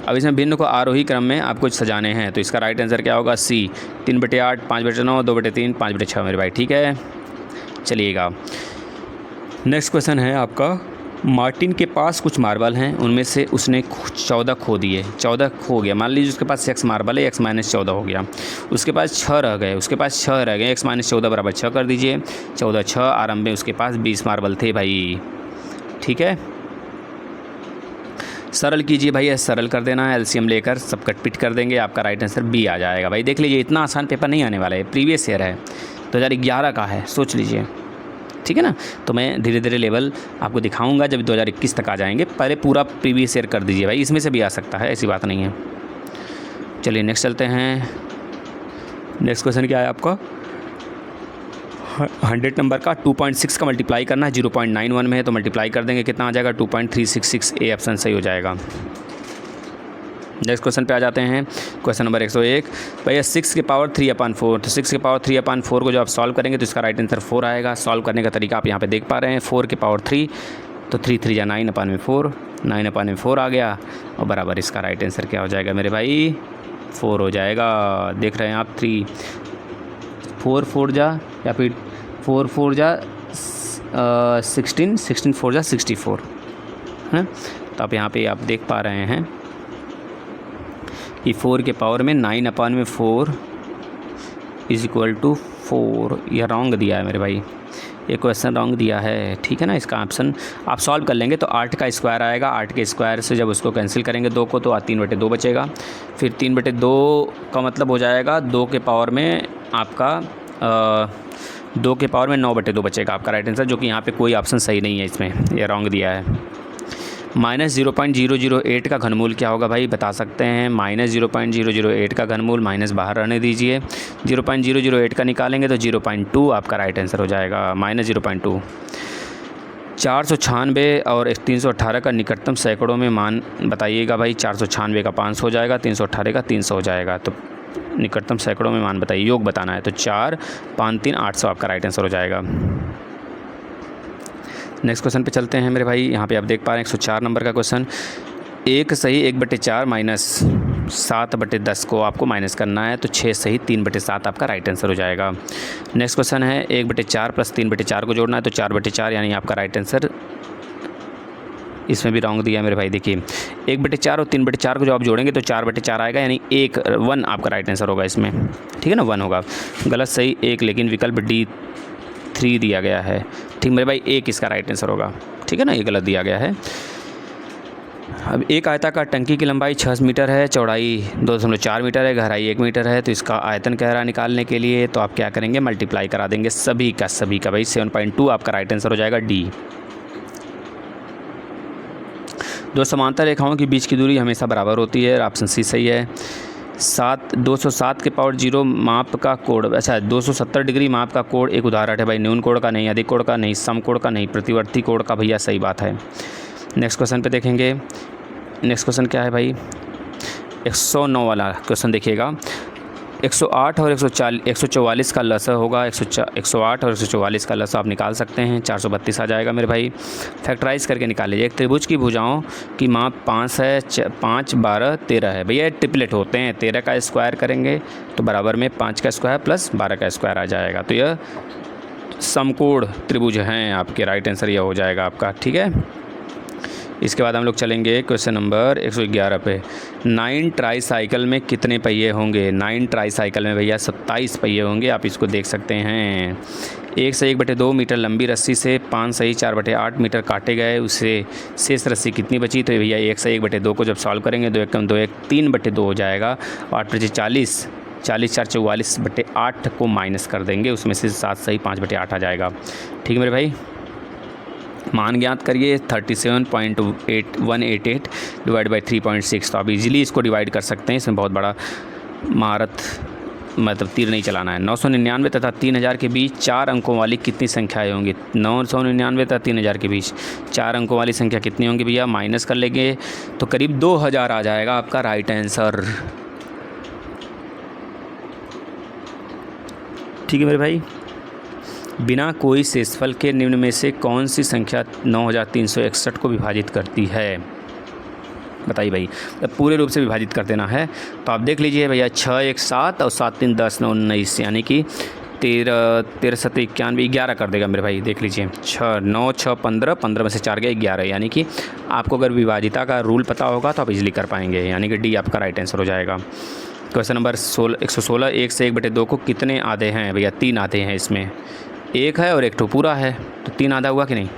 अब इसमें भिन्न को आरोही क्रम में आपको सजाने हैं, तो इसका राइट आंसर क्या होगा, सी, 3/8, 5/9, 2/3, 5/6 मेरे भाई। ठीक है, चलिएगा नेक्स्ट क्वेश्चन है आपका, मार्टिन के पास कुछ मार्बल हैं, उनमें से उसने 14 खो दिए, 14 खो गया, मान लीजिए उसके पास x मार्बल है, x - 14 हो गया, उसके पास 6 रह गए, x - 14 = 6 कर दीजिए, 14 6, आरंभ में उसके पास 20 मार्बल थे भाई। ठीक है, सरल कीजिए भाई, सरल कर देना है, एलसीएम लेकर सब कट पिट कर देंगे, आपका राइट आंसर बी आ जाएगा। भाई देख लीजिए, इतना आसान पेपर नहीं आने वाला है, प्रीवियस ईयर है, 2011 का है, सोच लीजिए। ठीक है ना, तो मैं धीरे धीरे लेवल आपको दिखाऊंगा जब 2021 तक आ जाएंगे, पहले पूरा प्रीवियस ईयर कर दीजिए भाई, इसमें से भी आ सकता है, ऐसी बात नहीं है। चलिए नेक्स्ट चलते हैं। नेक्स्ट क्वेश्चन क्या है आपका, 100 नंबर का 2.6 का मल्टीप्लाई करना है, 0.91 में है तो मल्टीप्लाई कर देंगे, कितना आ जाएगा, 2.366, ए ऑप्शन सही हो जाएगा। नेक्स्ट क्वेश्चन पे आ जाते हैं, क्वेश्चन नंबर 101। भैया 6 की पावर 3/4, तो 6 की पावर 3/4 को जो आप सॉल्व करेंगे तो इसका राइट आंसर 4 आएगा। सॉल्व करने का तरीका आप यहाँ पे देख पा रहे हैं, 4 की पावर 3 तो 3 3 जा 9/4, 9/4 आ गया और बराबर इसका राइट आंसर क्या हो जाएगा मेरे भाई, 4 हो जाएगा। देख रहे हैं आप 3 4 4 जा या फिर 4 4 जा 16, 16 4 जा 64 है। तो आप यहाँ पे आप देख पा रहे हैं कि 4 के पावर में 9/4 इज इक्वल टू 4। यह रॉन्ग दिया है मेरे भाई, ये क्वेश्चन रॉन्ग दिया है, ठीक है ना। इसका ऑप्शन आप सॉल्व कर लेंगे तो 8 का स्क्वायर आएगा, 8 के स्क्वायर से जब उसको कैंसिल करेंगे 2 को तो 3/2 बचेगा। फिर 3/2 का मतलब हो जाएगा 2 के पावर में आपका 2 के पावर में 9/2 बचेगा आपका राइट आंसर, जो कि यहाँ पे कोई ऑप्शन सही नहीं है, इसमें यह रॉन्ग दिया है। -0.008 का घनमूल क्या होगा भाई, बता सकते हैं। -0.008 का घनमूल, माइनस बाहर रहने दीजिए, 0.008 का निकालेंगे तो 0.2 आपका राइट आंसर हो जाएगा, -0.2। 496 और 318 का निकटतम सैकड़ों में मान बताइएगा भाई। 496 का 500 हो जाएगा, 318 का 300 हो जाएगा। तो निकटतम सैकड़ों में मान बताइए, योग बताना है। तो 4 5 3 800 आपका राइट आंसर हो जाएगा। नेक्स्ट क्वेश्चन पे चलते हैं मेरे भाई। यहाँ पे आप देख पा रहे हैं 104 नंबर का क्वेश्चन। 1 सही 1/4 माइनस 7/10 को आपको माइनस करना है, तो 6 सही 3/7 आपका राइट आंसर हो जाएगा। नेक्स्ट क्वेश्चन है 1/4 प्लस 3/4 को जोड़ना है, तो 4/4 यानी आपका राइट आंसर। इसमें भी रॉन्ग दिया है मेरे भाई, देखिए 1/4 और 3/4 को जो आप जोड़ेंगे तो 4/4 आएगा, यानी 1 आपका राइट आंसर होगा इसमें, ठीक है ना, 1 होगा। गलत सही 1, लेकिन विकल्प D 3 दिया गया है, ठीक मेरे भाई, 1 इसका राइट आंसर होगा, ठीक है ना, ये गलत दिया गया है। अब एक आयताकार टंकी की लंबाई 6 मीटर है, चौड़ाई 2.4 मीटर है, गहराई 1 मीटर है, तो इसका आयतन गहरा निकालने के लिए तो आप क्या करेंगे, मल्टीप्लाई करा देंगे सभी का भाई। 7.2 आपका राइट आंसर हो जाएगा, D। दो समांतर रेखाओं के बीच की दूरी हमेशा बराबर होती है, ऑप्शन सी सही है। 207 के पावर 0 माप का कोण, अच्छा 270 डिग्री माप का कोण एक उदाहरण है भाई, न्यून कोण का नहीं, अधिक कोण का नहीं, सम कोण का नहीं, प्रतिवर्ती कोण का, भैया सही बात है। नेक्स्ट क्वेश्चन पे देखेंगे। नेक्स्ट क्वेश्चन क्या है भाई, 109 वाला क्वेश्चन देखिएगा। 108 और 144 का लसा होगा, 108 और 144 का लसा आप निकाल सकते हैं, 432 आ जाएगा मेरे भाई। फैक्टराइज करके निकाल लीजिए। एक त्रिभुज की भुजाओं की माप 5 है, 5 12 13 है, भैया ट्रिपलेट होते हैं। 13 का स्क्वायर करेंगे तो बराबर में 5 का स्क्वायर प्लस 12 का स्क्वायर आ जाएगा, तो यह समकोण त्रिभुज हैं आपके, राइट आंसर यह हो जाएगा आपका, ठीक है। इसके बाद हम लोग चलेंगे क्वेश्चन नंबर 111 पे। 9 ट्राई साइकिल में कितने पहिए होंगे, 9 ट्राई साइकिल में भैया 27 पहिए होंगे, आप इसको देख सकते हैं। 1 से 1/2 मीटर लंबी रस्सी से 5 सही 4/8 मीटर काटे गए, उससे शेष रस्सी कितनी बची, तो भैया 1 से 1/2 को जब सॉल्व करेंगे 2 1 2 1 3/2 हो जाएगा, 8 × 40 40 4 44/8 को माइनस कर देंगे, उसमें से 7 सही 5/8 आ जाएगा, ठीक है मेरे भाई। मान ज्ञात करिए 37.188 डिवाइड बाई 3.6, तो आप इजीली इसको डिवाइड कर सकते हैं, इसमें बहुत बड़ा महारत मतलब तीर नहीं चलाना है। 999 तथा 3000 के बीच 4 अंकों वाली कितनी संख्याएं होंगी, 999 तथा 3000 के बीच 4 अंकों वाली संख्या कितनी होंगी भैया, माइनस कर लेंगे तो करीब 2000 आ जाएगा आपका राइट आंसर, ठीक है मेरे भाई। बिना कोई शेषफल के निम्न में से कौन सी संख्या 9361 को विभाजित करती है, बताइए भाई। तो पूरे रूप से विभाजित कर देना है, तो आप देख लीजिए भैया 6 1 7 और 7 3 10 9 19, यानी कि 13 13 7 91 11 कर देगा मेरे भाई, देख लीजिए 6 9 6 15 15 में से 4 गए 11, यानी कि आपको अगर विभाजिता का रूल पता होगा तो आप इजीली कर पाएंगे, यानी कि D आपका राइट आंसर हो जाएगा। Question number 116। 1 से 1/2 को कितने आधे हैं भैया, 3 आधे हैं, इसमें 1 है और 1 तो पूरा है, तो 3 आधा हुआ कि नहीं।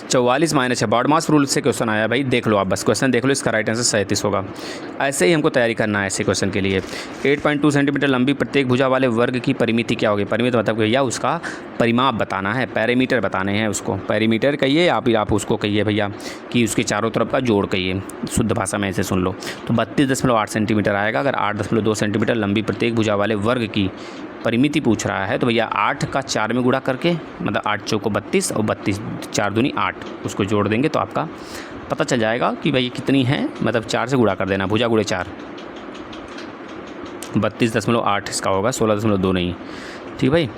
44 माइनस है, बॉडमास रूल से क्वेश्चन आया भाई, देख लो आप, बस क्वेश्चन देख लो, इसका राइट आंसर 37 होगा। ऐसे ही हमको तैयारी करना है ऐसे क्वेश्चन के लिए। 8.2 सेंटीमीटर लंबी प्रत्येक भुजा वाले वर्ग की परिमिति क्या होगी, परिमिति मतलब भैया उसका परिमाप बताना है, पैरामीटर बताने हैं उसको, पैरामीटर कहिए आप उसको कहिए भैया कि उसके चारों तरफ का जोड़ कहिए, शुद्ध भाषा में ऐसे सुन लो। तो 32.8 सेंटीमीटर आएगा, अगर 8.2 सेंटीमीटर लंबी प्रत्येक भुजा वाले वर्ग की परिमिति पूछ रहा है तो भैया 8 का 4 में गुणा करके, मतलब 8 चौको 32 और 32 4 दूनी 8, उसको जोड़ देंगे तो आपका पता चल जाएगा कि भाई कितनी है, मतलब 4 से गुणा कर देना, भुजा गुणे 4, 32.8 इसका होगा, 16.2 नहीं, ठीक भाई।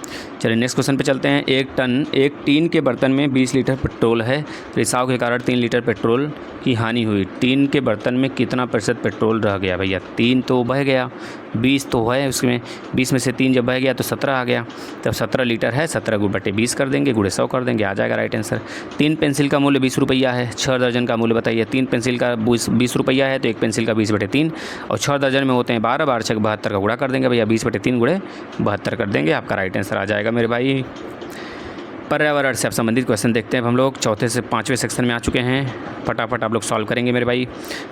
चलिए नेक्स्ट क्वेश्चन पे चलते हैं। एक टीन के बर्तन में 20 लीटर पेट्रोल है, रिसाव के कारण 3 लीटर पेट्रोल की हानि हुई। टीन के बर्तन में कितना प्रतिशत पेट्रोल रह गया भैया? 3 तो बह गया, 20 तो है उसमें, 20 में से 3 जब बह गया तो 17 आ गया। तब 17 लीटर है, 17/20 कर देंगे, गुणे 100 कर देंगे, आ जाएगा राइट आंसर। 3 पेंसिल का मूल्य 20 रुपया है, 6 दर्जन का मूल्य बताइए। 3 पेंसिल का 20 रुपया है तो 1 पेंसिल का 20/3, और 6 दर्जन में होते हैं 12, 12 6 72 का गुणा कर देंगे भैया, 20/3 गुणे 72 कर देंगे, आपका राइट आंसर आ जाएगा मेरे भाई। पर्यावरण से आप संबंधित क्वेश्चन देखते हैं। हम लोग चौथे से 5वें सेक्शन में आ चुके हैं, फटाफट आप लोग सॉल्व करेंगे मेरे भाई।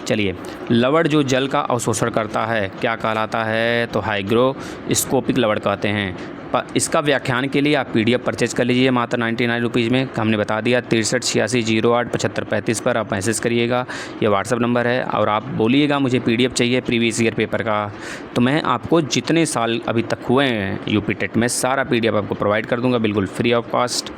चलिए, लवण जो जल का अवशोषण करता है क्या कहलाता है? तो हाइग्रोस्कोपिक लवण कहते हैं। इसका व्याख्यान के लिए आप PDF परचेज कर लीजिए मात्र 99 रुपीज़ में, हमने बता दिया। 6386087535 पर आप मैसेज करिएगा, ये व्हाट्सअप नंबर है, और आप बोलिएगा मुझे PDF चाहिए प्रीवियस ईयर पेपर का, तो मैं आपको जितने साल अभी तक हुए हैं यूपी टेट में सारा PDF आपको प्रोवाइड कर दूंगा, बिल्कुल फ्री ऑफ कॉस्ट,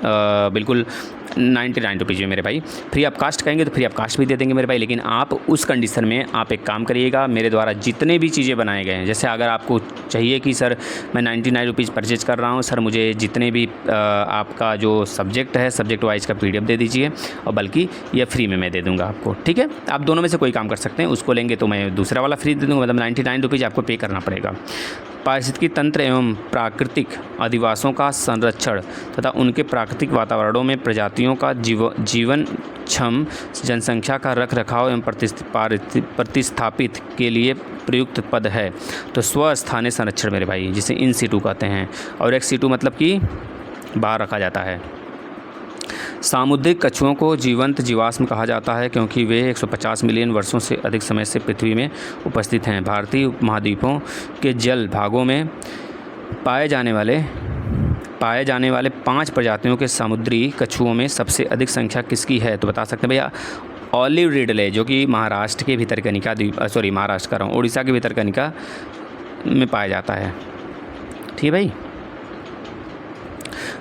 बिल्कुल 99 रुपीज़ में मेरे भाई। फ्री ऑफ कास्ट कहेंगे तो फ्री ऑफ कास्ट भी दे देंगे मेरे भाई, लेकिन आप उस कंडीशन में आप एक काम करिएगा, मेरे द्वारा जितने भी चीज़ें बनाए गए हैं, जैसे अगर आपको चाहिए कि सर मैं 99 रुपीज़ परचेज कर रहा हूँ सर, मुझे जितने भी आपका जो सब्जेक्ट है सब्जेक्ट वाइज का PDF दे दीजिए, और बल्कि ये फ्री में मैं दे दूँगा आपको, ठीक है। आप दोनों में से कोई काम कर सकते हैं, उसको लेंगे तो मैं दूसरा वाला फ्री दे दूँगा, मतलब 99 रुपीज़ आपको पे करना पड़ेगा। पारिस्थितिकी तंत्र एवं प्राकृतिक अधिवासों का संरक्षण तथा उनके प्राकृतिक वातावरणों में प्रजातियों का जीवन क्षम जनसंख्या का रखरखाव एवं प्रतिस्थापित के लिए प्रयुक्त पद है तो स्वस्थानीय संरक्षण मेरे भाई, जिसे इन सीटू कहते हैं, और एक सीटू मतलब कि बाहर रखा जाता है। सामुद्रिक कछुओं को जीवंत जीवाश्म कहा जाता है क्योंकि वे 150 मिलियन वर्षों से अधिक समय से पृथ्वी में उपस्थित हैं। भारतीय उपमहाद्वीपों के जल भागों में पाए जाने वाले 5 प्रजातियों के समुद्री कछुओं में सबसे अधिक संख्या किसकी है? तो बता सकते हैं भैया, ऑलिव रिडले जो कि महाराष्ट्र के भितरकनिका द्वीप महाराष्ट्र कर रहा हूँ, उड़ीसा के भितरकनिका में पाया जाता है, ठीक है भाई।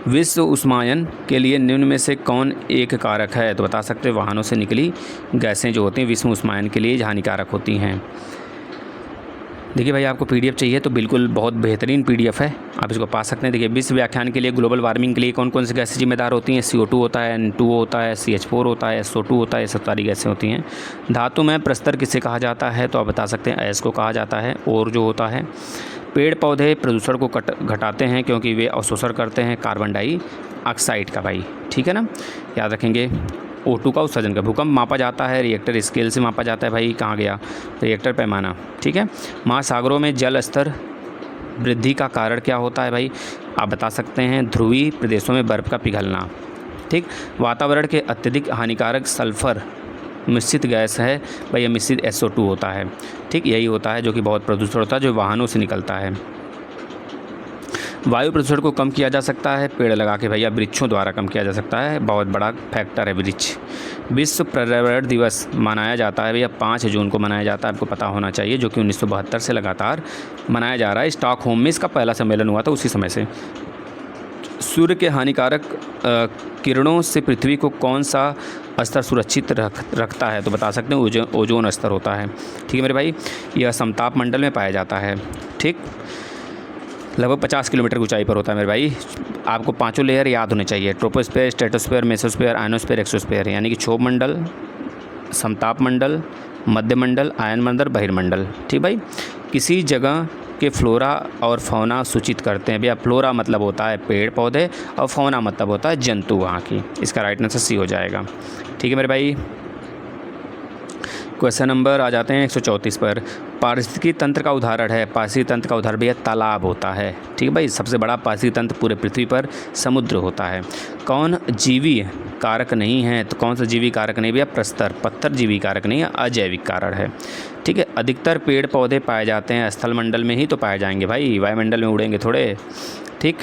विश्व उष्मायन के लिए निम्न में से कौन एक कारक है? तो बता सकते हैं वाहनों से निकली गैसें जो होती हैं विश्व उष्मायन के लिए हानिकारक होती हैं। देखिए भाई, आपको PDF चाहिए तो बिल्कुल बहुत बेहतरीन PDF है, आप इसको पा सकते हैं। देखिए, विश्व व्याख्यान के लिए ग्लोबल वार्मिंग के लिए कौन कौन सी गैसें जिम्मेदार होती हैं? CO2 होता है, N2O होता है, CH4 होता है, SO2 होता है, ये सब सारी गैसें होती हैं। धातु में प्रस्तर किसे कहा जाता है? तो आप बता सकते हैं अयस्क को कहा जाता है। और जो होता है, पेड़ पौधे प्रदूषण को घटाते हैं क्योंकि वे अवशोषण करते हैं कार्बन डाइऑक्साइड का भाई, ठीक है ना, याद रखेंगे। O2 का उत्सर्जन का। भूकंप मापा जाता है रिएक्टर स्केल से मापा जाता है भाई, कहाँ गया रिएक्टर पैमाना, ठीक है। महासागरों में जल स्तर वृद्धि का कारण क्या होता है भाई? आप बता सकते हैं ध्रुवीय प्रदेशों में बर्फ़ का पिघलना, ठीक। वातावरण के अत्यधिक हानिकारक सल्फर मिश्रित गैस है भाई, ये मिश्रित SO2 होता है, ठीक। यही होता है जो कि बहुत प्रदूषण होता है जो वाहनों से निकलता है। वायु प्रदूषण को कम किया जा सकता है पेड़ लगा के भैया, वृक्षों द्वारा कम किया जा सकता है, बहुत बड़ा फैक्टर है वृक्ष। विश्व पर्यावरण दिवस मनाया जाता है भैया 5 जून को मनाया जाता है, आपको पता होना चाहिए, जो कि 1972 से लगातार मनाया जा रहा है। स्टॉकहोम में इसका पहला सम्मेलन हुआ था उसी समय से। सूर्य के हानिकारक किरणों से पृथ्वी को कौन सा स्तर सुरक्षित रखता है? तो बता सकते हैं ओजोन स्तर होता है, ठीक है मेरे भाई। यह समताप मंडल में पाया जाता है, ठीक। लगभग 50 किलोमीटर ऊंचाई पर होता है मेरे भाई। आपको 5 लेयर याद होने चाहिए, troposphere, stratosphere, mesosphere, ionosphere, exosphere, यानी कि क्षोभ मंडल, समताप मंडल, मध्य मंडल, आयन मंडल, बहिर्मंडल, ठीक भाई। किसी जगह के फ्लोरा और फौना सूचित करते हैं भैया। फ्लोरा मतलब होता है पेड़ पौधे और फौना मतलब होता है जंतु वहाँ की, इसका राइट आंसर C हो जाएगा, ठीक है मेरे भाई। क्वेश्चन नंबर आ जाते हैं 134 पर। पारिस्थितिकी तंत्र का उदाहरण है, पारिस्थितिकी तंत्र का उदाहरण भैया तालाब होता है, ठीक है भाई। सबसे बड़ा पारिस्थितिकी तंत्र पूरे पृथ्वी पर समुद्र होता है। कौन जीवी कारक नहीं है? तो कौन सा जीवी कारक नहीं भैया? प्रस्तर, पत्थर जीवी कारक नहीं है, अजैविक कारण है, ठीक है। अधिकतर पेड़ पौधे पाए जाते हैं स्थल मंडल में ही तो पाए जाएंगे भाई, वायुमंडल में उड़ेंगे थोड़े, ठीक।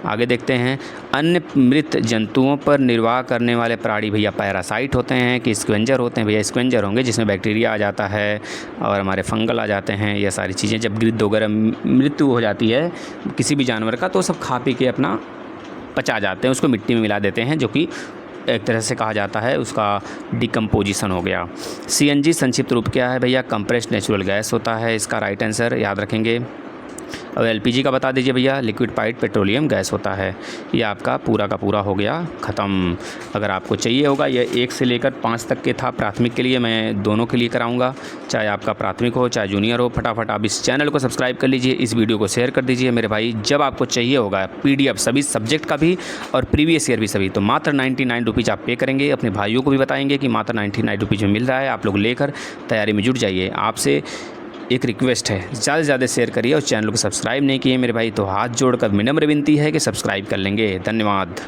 आगे देखते हैं, अन्य मृत जंतुओं पर निर्वाह करने वाले प्राणी भैया पैरासाइट होते हैं कि स्क्वेंजर होते हैं? भैया स्क्वेंजर होंगे, जिसमें बैक्टीरिया आ जाता है और हमारे फंगल आ जाते हैं, ये सारी चीज़ें। जब गिद्ध वगैरह मृत्यु हो जाती है किसी भी जानवर का तो सब खा पी के अपना पचा जाते हैं, उसको मिट्टी में मिला देते हैं, जो कि एक तरह से कहा जाता है उसका डिकम्पोजिशन हो गया। CNG संक्षिप्त रूप क्या है भैया? कंप्रेस्ड नेचुरल गैस होता है, इसका राइट आंसर याद रखेंगे। और एलपीजी का बता दीजिए भैया, लिक्विड पाइड पेट्रोलियम गैस होता है। ये आपका पूरा का पूरा हो गया ख़त्म। अगर आपको चाहिए होगा, ये 1 से लेकर 5 तक के था प्राथमिक के लिए, मैं दोनों के लिए कराऊंगा, चाहे आपका प्राथमिक हो चाहे जूनियर हो। फटाफट आप इस चैनल को सब्सक्राइब कर लीजिए, इस वीडियो को शेयर कर दीजिए मेरे भाई। जब आपको चाहिए होगा PDF सभी सब्जेक्ट का भी और प्रीवियस ईयर भी सभी, तो मात्र 99 रुपीज़ आप पे करेंगे। अपने भाइयों को भी बताएंगे कि मात्र 99 रुपीज़ में मिल रहा है, आप लोग लेकर तैयारी में जुट जाइए। आपसे एक रिक्वेस्ट है, ज़्यादा से ज़्यादा शेयर करिए और चैनल को सब्सक्राइब नहीं किए मेरे भाई तो हाथ जोड़कर विनम्र विनती है कि सब्सक्राइब कर लेंगे। धन्यवाद।